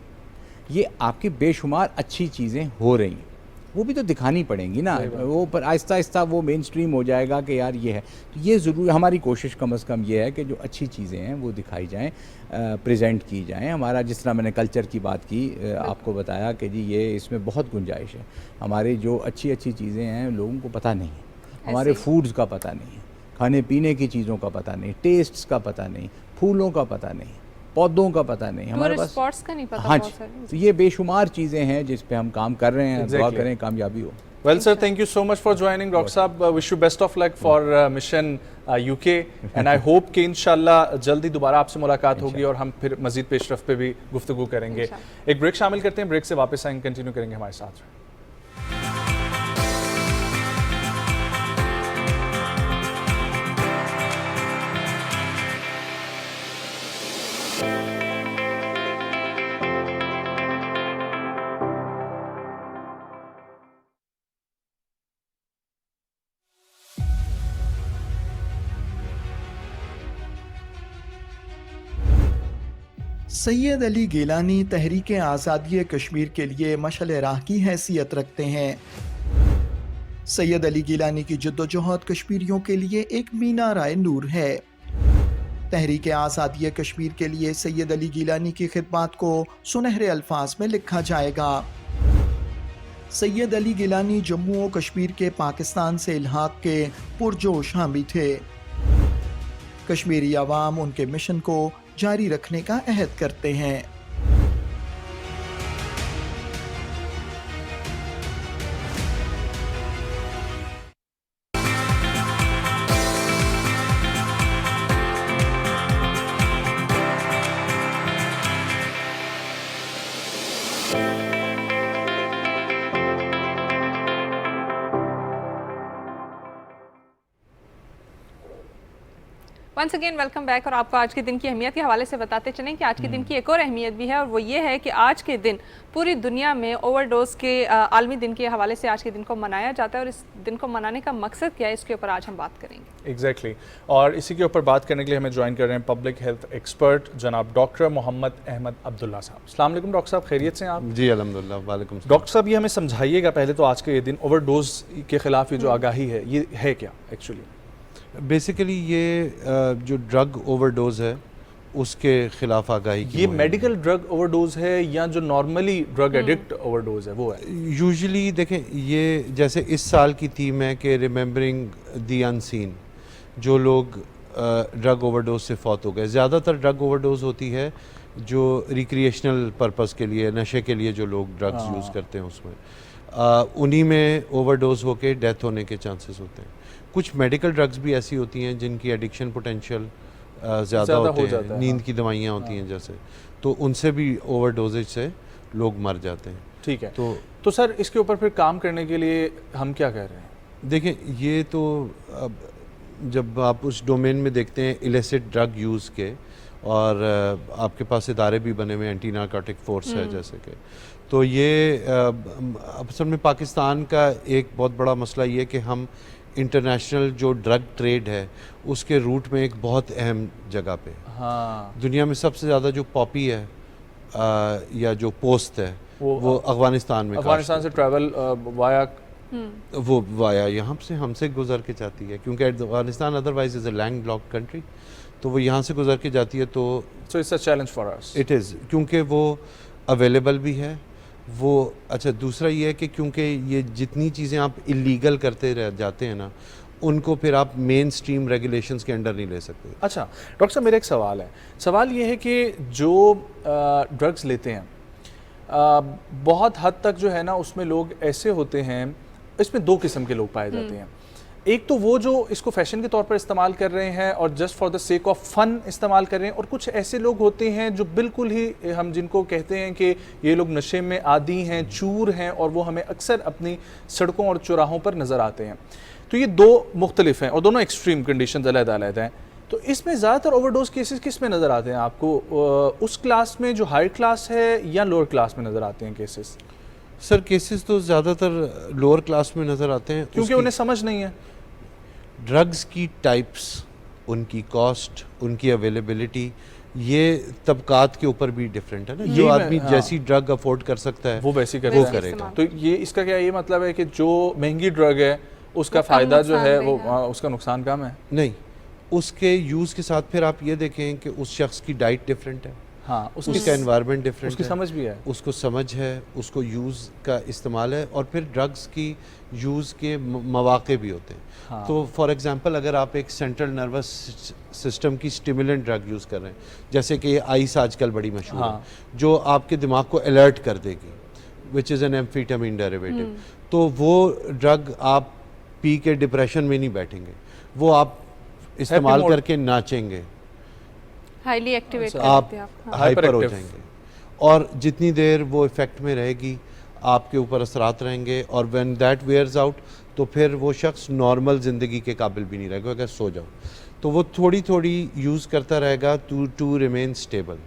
ये आपकी बेशुमार अच्छी चीज़ें हो रही हैं, वो भी तो दिखानी पड़ेंगी ना। वो पर आहिस्ता आहिस्ता वो मेन स्ट्रीम हो जाएगा कि यार ये है। तो ये ज़रूर हमारी कोशिश कम से कम ये है कि जो अच्छी चीज़ें हैं वो दिखाई जाएं, प्रेजेंट की जाएं। हमारा जिस तरह मैंने कल्चर की बात की, आपको बताया कि जी ये इसमें बहुत गुंजाइश है। हमारी जो अच्छी अच्छी चीज़ें हैं लोगों को पता नहीं है, हमारे फूड्स का पता नहीं है, खाने पीने की चीज़ों का पता नहीं, टेस्ट्स का पता नहीं, फूलों का पता नहीं, पौधों का पता नहीं, हमारे पास स्पॉट्स का नहीं पता। हाँ जी, तो ये बेशुमार चीज़ें हैं जिस पे हम काम कर रहे हैं। दुआ करें कामयाबी हो। Well, sir, thank you so much for joining. Doctor साहब, wish you best of luck for mission UK and I hope कि इंशाल्लाह जल्दी दोबारा आपसे मुलाकात होगी और हम फिर मजीद पेशरफ पे भी गुफ्तगू करेंगे। एक ब्रेक शामिल करते हैं, ब्रेक से वापस आएंगे, कंटिन्यू करेंगे हमारे साथ। सैयद अली गिलानी तहरीक आज़ादी कश्मीर के लिए मशअल राह की हैसियत रखते हैं। सैयद अली गिलानी की जद्दोजहद कश्मीरियों के लिए एक मीनार नूर है। तहरीक आज़ादी कश्मीर के लिए सैयद अली गिलानी की खिदमत को सुनहरे अल्फाज में लिखा जाएगा। सैयद अली गिलानी जम्मू और कश्मीर के पाकिस्तान से इल्हाक के पुरजोश हामी थे। कश्मीरी आवाम उनके मिशन को जारी रखने का अहद करते हैं। Once again welcome back. और आपको आज के दिन की अहमियत के हवाले से बताते चलें कि आज के दिन की एक और अहमियत भी है, और वो ये है कि आज के दिन पूरी दुनिया में ओवरडोज के आलमी दिन के हवाले से आज के दिन को मनाया जाता है। और इस दिन को मनाने का मकसद क्या है, इसके ऊपर आज हम बात करेंगे। एग्जैक्टली और इसी के ऊपर बात करने के लिए हमें ज्वाइन कर रहे हैं पब्लिक हेल्थ एक्सपर्ट जनाब डॉक्टर मोहम्मद अहमद अब्दुल्ला साहब। अस्सलाम वालेकुम डॉक्टर साहब, खैरियत से हैं आप? जी अल्हम्दुलिल्लाह, वालेकुम। डॉक्टर साहब, ये हमें समझाइएगा पहले तो आज के ये दिन ओवरडोज के खिलाफ ये जो आगाही है, ये है क्या एक्चुअली? बेसिकली ये जो ड्रग ओवरडोज है उसके खिलाफ आगाही की। ये मेडिकल ड्रग ओवरडोज है या जो नॉर्मली ड्रग एडिक्ट ओवरडोज है वो है? यूजुअली देखें, ये जैसे इस साल की थीम है कि रिमेंबरिंग द अनसीन, जो लोग ड्रग ओवरडोज से फौत हो गए। ज़्यादातर ड्रग ओवरडोज होती है जो रिक्रिएशनल पर्पस के लिए, नशे के लिए जो लोग ड्रग्स यूज़ करते हैं उसमें उन्हीं में ओवरडोज होके डेथ होने के चांसेस होते हैं। कुछ मेडिकल ड्रग्स भी ऐसी होती हैं जिनकी एडिक्शन पोटेंशियल ज़्यादा होते हैं, नींद की दवाइयाँ होती हैं जैसे, तो उनसे भी ओवरडोजेज से लोग मर जाते हैं। ठीक है, तो सर इसके ऊपर फिर काम करने के लिए हम क्या कह रहे हैं? देखें, ये तो जब आप उस डोमेन में देखते हैं इलिसिट ड्रग यूज़ के, और आपके पास इदारे भी बने हुए एंटी नारकोटिक फोर्स है जैसे कि, तो ये असल में पाकिस्तान का एक बहुत बड़ा मसला ये कि हम इंटरनेशनल जो ड्रग ट्रेड है उसके रूट में एक बहुत अहम जगह पे, हाँ, दुनिया में सबसे ज़्यादा जो पॉपी है या जो पोस्ट है वो अफगानिस्तान में, अफगानिस्तान से ट्रैवल वाया, वो वाया यहाँ से हमसे गुजर के जाती है, क्योंकि Afghanistan otherwise is a land lock country, तो वो यहाँ से गुजर के जाती है। तो it's a challenge for us. It is, क्योंकि वो अवेलेबल भी है वो। अच्छा, दूसरा ये है कि क्योंकि ये जितनी चीज़ें आप इलीगल करते रह जाते हैं ना, उनको फिर आप मेन स्ट्रीम रेगुलेशंस के अंडर नहीं ले सकते। अच्छा डॉक्टर साहब, मेरा एक सवाल है। सवाल ये है कि जो ड्रग्स लेते हैं बहुत हद तक जो है ना, उसमें लोग ऐसे होते हैं, इसमें दो किस्म के लोग पाए जाते हैं। एक तो वो जो इसको फैशन के तौर पर इस्तेमाल कर रहे हैं और just for the sake of fun इस्तेमाल कर रहे हैं, और कुछ ऐसे लोग होते हैं जो बिल्कुल ही, हम जिनको कहते हैं कि ये लोग नशे में आदी हैं, चूर हैं, और वो हमें अक्सर अपनी सड़कों और चौराहों पर नज़र आते हैं। तो ये दो मुख्तलिफ हैं और दोनों एक्सट्रीम कंडीशन अलग-अलग हैं। तो इसमें ज़्यादातर ओवरडोज केसेस किस में नज़र आते हैं आपको? उस क्लास में जो हाई क्लास है या लोअर क्लास में नज़र आते हैं केसेस? सर केसेस तो ज़्यादातर लोअर क्लास में नज़र आते हैं क्योंकि उन्हें समझ नहीं है। ड्रग्स की टाइप्स, उनकी कॉस्ट, उनकी अवेलेबिलिटी, ये तबकात के ऊपर भी डिफरेंट है ना। जो आदमी हाँ। जैसी ड्रग अफोर्ड कर सकता है वो वैसी वो करेगा। तो ये इसका क्या ये मतलब है कि जो महंगी ड्रग है उसका फ़ायदा जो है वो उसका नुकसान कम है? नहीं, उसके यूज़ के साथ फिर आप ये देखें कि उस शख्स की डाइट डिफरेंट है, हाँ, उसका एनवायरनमेंट डिफरेंट उसकी समझ भी है, उसको समझ है, उसको यूज़ का इस्तेमाल है, और फिर ड्रग्स की यूज़ के मौके भी होते हैं। हाँ। तो फॉर एग्जांपल अगर आप एक सेंट्रल नर्वस सिस्टम की स्टिमुलेंट ड्रग यूज़ कर रहे हैं, जैसे कि आइस आजकल बड़ी मशहूर हाँ। है, जो आपके दिमाग को अलर्ट कर देगी, which is an amphetamine derivative, तो वो ड्रग आप पी के डिप्रेशन में नहीं बैठेंगे, वो आप इस्तेमाल करके नाचेंगे, हाईली एक्टिवेट आप हाइपर हो जाएंगे, और जितनी देर वो इफेक्ट में रहेगी आपके ऊपर असरात रहेंगे, और व्हेन दैट वेयर्स आउट तो फिर वो शख्स नॉर्मल ज़िंदगी के काबिल भी नहीं रहेगा। अगर सो जाओ तो वो थोड़ी थोड़ी यूज़ करता रहेगा टू रिमेन स्टेबल।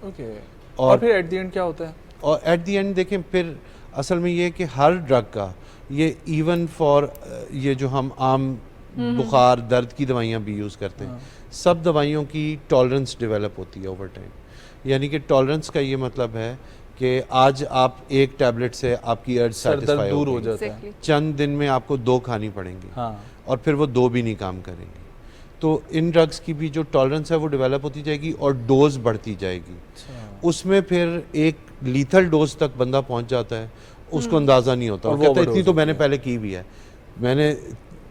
ओके, और फिर एट द एंड क्या होता है? और एट द एंड देखें, फिर असल में ये कि हर ड्रग का ये इवन फॉर ये जो हम आम बुखार दर्द की दवाइयाँ भी यूज़ करते हैं, सब दवाइयों की टॉलरेंस डेवलप होती है ओवर टाइम। यानी कि टॉलरेंस का ये मतलब है कि आज आप एक टैबलेट से आपकी अर्ज सेटिस्फाई दूर हो जाता है, चंद दिन में आपको 2 खानी पड़ेंगी, हाँ। और फिर वो 2 भी नहीं काम करेंगी। तो इन ड्रग्स की भी जो टॉलरेंस है वो डेवलप होती जाएगी और डोज बढ़ती जाएगी। उसमें फिर एक लीथल डोज तक बंदा पहुंच जाता है, उसको अंदाज़ा नहीं होता, वो कहता है इतनी तो मैंने पहले की भी है, मैंने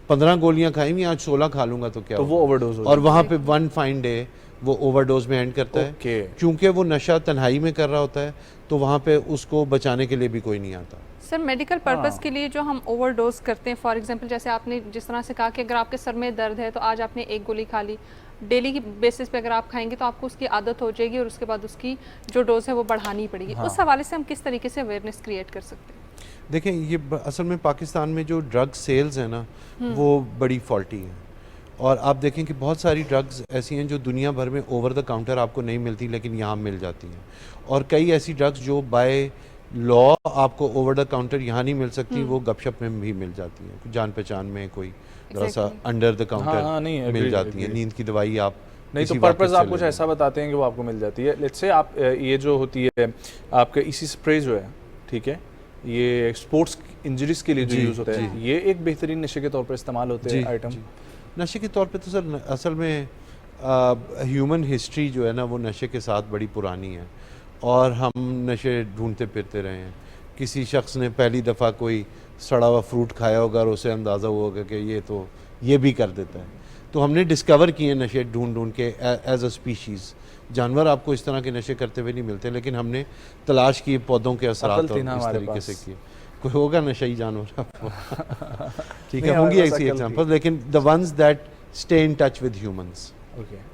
15 गोलियां खाई हुई, आज 16 खा लूंगा तो क्या, तो वो ओवरडोज हो और वहाँ पे वन फाइन डे वो ओवरडोज में एंड करता है, क्योंकि वो नशा तन्हाई में कर रहा होता है, तो वहाँ पे उसको बचाने के लिए भी कोई नहीं आता। सर मेडिकल पर्पस के लिए जो हम ओवरडोज करते हैं, फॉर एग्जांपल जैसे आपने जिस तरह से कहा कि अगर आपके सर में दर्द है तो आज आपने 1 गोली खा ली, डेली की बेसिस पे अगर आप खाएंगे तो आपको उसकी आदत हो जाएगी और उसके बाद उसकी जो डोज है वो बढ़ानी पड़ेगी। उस हवाले से हम किस तरीके से अवेयरनेस क्रिएट कर सकते हैं? देखें, ये असल में पाकिस्तान में जो ड्रग सेल्स है ना वो बड़ी फॉल्टी हैं, और आप देखें कि बहुत सारी ड्रग्स ऐसी हैं जो दुनिया भर में ओवर द काउंटर आपको नहीं मिलती लेकिन यहाँ मिल जाती हैं, और कई ऐसी ड्रग्स जो बाय लॉ आपको ओवर द काउंटर यहाँ नहीं मिल सकती, वो गपशप में भी मिल जाती हैं, जान पहचान में कोई थोड़ा सा अंडर द काउंटर मिल जाती है, नींद की दवाई आप नहीं तो पर्पस आप कुछ ऐसा बताते हैं कि वो आपको मिल जाती है। लेट्स से आप ये जो होती है आपका इसी स्प्रे जो है, ठीक है, ये स्पोर्ट्स इंजरीज के लिए जो यूज़ होता है, ये एक बेहतरीन नशे के तौर पर इस्तेमाल होते हैं आइटम। नशे के तौर पे तो सर असल में ह्यूमन हिस्ट्री जो है ना वो नशे के साथ बड़ी पुरानी है, और हम नशे ढूंढते फिरते रहे हैं। किसी शख्स ने पहली दफ़ा कोई सड़ा हुआ फ्रूट खाया होगा और उसे अंदाज़ा हुआ होगा कि ये तो ये भी कर देता है, तो हमने डिस्कवर किए नशे ढूंढ ढूंढ के एज अ स्पीशीज़। जानवर आपको इस तरह के नशे करते हुए नहीं मिलते, लेकिन हमने तलाश किए पौधों के असरात और इस तरीके से किए। कोई होगा नशाई जानवर आपको ठीक है, होंगी ऐसी एग्जांपल, लेकिन the ones that stay in touch with humans,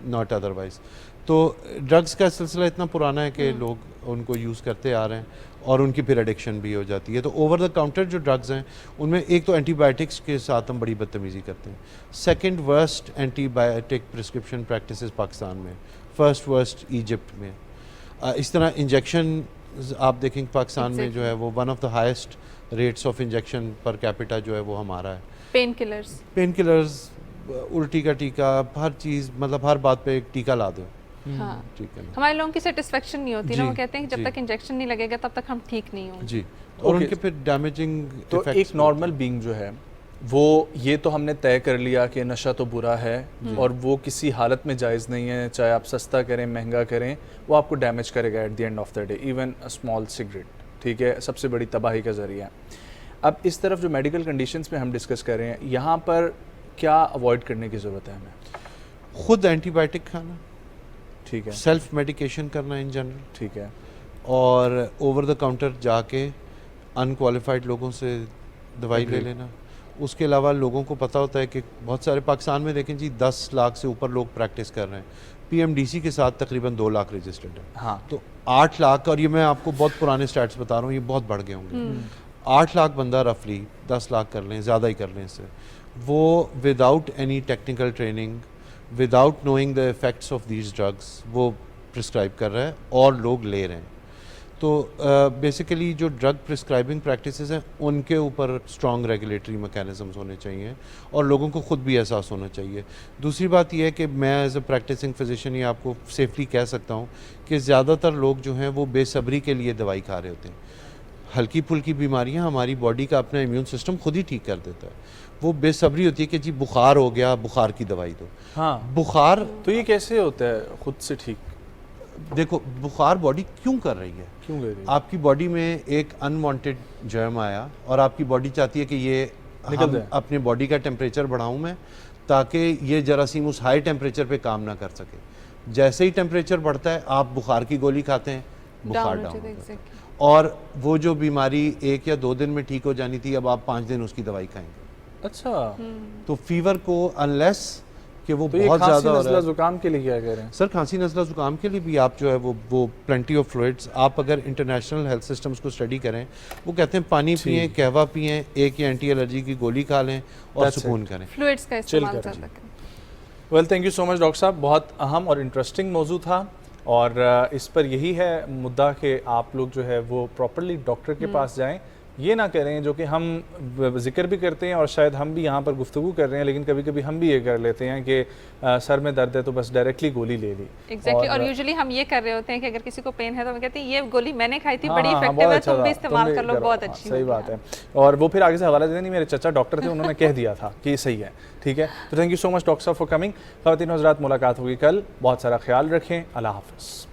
not otherwise. तो ड्रग्स का सिलसिला इतना पुराना है कि लोग उनको यूज़ करते आ रहे हैं, और उनकी फिर एडिक्शन भी हो जाती है। तो ओवर द काउंटर जो ड्रग्स हैं उनमें एक तो एंटीबायोटिक्स के साथ हम बड़ी बदतमीज़ी करते हैं, second worst antibiotic prescription practices Pakistan में, फर्स्ट वर्स्ट इजिप्ट में। इस तरह इंजेक्शन आप देखेंगे पाकिस्तान में जो है वो one of the highest rates of injection per capita जो है वो हमारा है। पेन किलर्स, उल्टी का टीका, हर चीज़, मतलब हर बात पे एक टीका ला दो। हाँ। ठीक है, हमारे लोगों की सेटिस्फेक्शन नहीं होती ना, वो कहते हैं कि जब तक इंजेक्शन नहीं लगेगा तब तक हम ठीक नहीं होंगे जी, और उनके फिर डैमेजिंग। तो एक नॉर्मल बीइंग जो है वो ये तो हमने तय कर लिया कि नशा तो बुरा है और वो किसी हालत में जायज़ नहीं है, चाहे आप सस्ता करें महंगा करें, वो आपको डैमेज करेगा at the end of the day, even a small cigarette, ठीक है, सबसे बड़ी तबाही का ज़रिया है। अब इस तरफ जो मेडिकल कंडीशंस में हम डिस्कस कर रहे हैं, यहाँ पर क्या अवॉइड करने की ज़रूरत है हमें? खुद एंटीबायोटिक खाना, ठीक है, सेल्फ मेडिकेशन करना इन जनरल, ठीक है, और ओवर द काउंटर जाके अनक्वालिफाइड लोगों से दवाई ले लेना। उसके अलावा लोगों को पता होता है कि बहुत सारे पाकिस्तान में देखें जी 10 लाख से ऊपर लोग प्रैक्टिस कर रहे हैं, पीएमडीसी के साथ तकरीबन 2 लाख रजिस्टर्ड है। हाँ, तो 8 लाख, और ये मैं आपको बहुत पुराने स्टैट्स बता रहा हूँ, ये बहुत बढ़ गए होंगे, 8 लाख बंदा रफली 10 लाख कर लें, ज़्यादा ही कर लें इससे, वो without any technical training, without knowing the effects of these drugs वो प्रिस्क्राइब कर रहा है और लोग ले रहे हैं। तो बेसिकली जो ड्रग प्रिस्क्राइबिंग प्रैक्टिसेस हैं उनके ऊपर स्ट्रॉन्ग रेगुलेटरी मैकेनिज़म्स होने चाहिए और लोगों को ख़ुद भी एहसास होना चाहिए। दूसरी बात यह है कि मैं एज ए प्रैक्टिसिंग फिजिशियन ये आपको सेफली कह सकता हूँ कि ज़्यादातर लोग जो हैं वो बेसब्री के लिए दवाई खा रहे होते हैं। हल्की फुल्की बीमारियां हमारी बॉडी का अपना इम्यून सिस्टम खुद ही ठीक कर देता है, वो बेसब्री होती है कि जी बुखार हो गया, बुखार की दवाई दो। हाँ, बुखार तो ये कैसे होता है खुद से ठीक? देखो बुखार बॉडी क्यों कर रही है, क्यों कर रही है? आपकी बॉडी में एक अनवांटेड जर्म आया और आपकी बॉडी चाहती है कि ये निकल जाए। अपने बॉडी का टेम्परेचर बढ़ाऊं मैं ताकि ये जरासीम उस हाई टेम्परेचर पे काम ना कर सके। जैसे ही टेम्परेचर बढ़ता है आप बुखार की गोली खाते हैं, बुखार डाउन होता है। और वो जो बीमारी 1 या 2 दिन में ठीक हो जानी थी अब आप 5 दिन उसकी दवाई खाएंगे। अच्छा, तो फीवर को अनलेस कि वो तो बहुत ज़्यादा हो रहा नज़ला है। जुकाम के लिए क्या कह रहे हैं सर? खांसी नज़ला जुकाम के लिए भी आप जो है वो प्लेंटी ऑफ फ्लूइड्स, आप अगर इंटरनेशनल हेल्थ सिस्टम्स को स्टडी करें वो कहते हैं पानी पिएं, कहवा पिएं, एक या एंटी एलर्जी की गोली खा लें और सुकून करें, फ्लूइड्स का इस्तेमाल ज़्यादा करें। Well, thank you so much doctor साहब, बहुत अहम और इंटरेस्टिंग मौजू था और इस पर यही है मुद्दा कि आप लोग जो है वो प्रॉपरली डॉक्टर के पास जाएं, ये ना करें जो कि हम जिक्र भी करते हैं और शायद हम भी यहाँ पर गुफ्तगू कर रहे हैं, लेकिन कभी कभी हम भी ये कर लेते हैं कि सर में दर्द है तो बस डायरेक्टली गोली ले ली। एग्जैक्टली, और यूजुअली हम ये कर रहे होते हैं कि अगर किसी को पेन है तो हम कहते हैं ये गोली मैंने खाई थी, बड़ी इफेक्टिव है, तुम भी इस्तेमाल कर लो, बहुत अच्छी। सही बात है। और वो फिर आगे से हवाला देते नहीं, मेरे चचा डॉक्टर थे, उन्होंने कह दिया था कि ये सही है। ठीक है, तो thank you so much doctor साहब फॉर कमिंग। ख़वातीन और हज़रात, मुलाकात होगी कल, बहुत सारा ख्याल रखें, अल्लाह हाफ़िज़।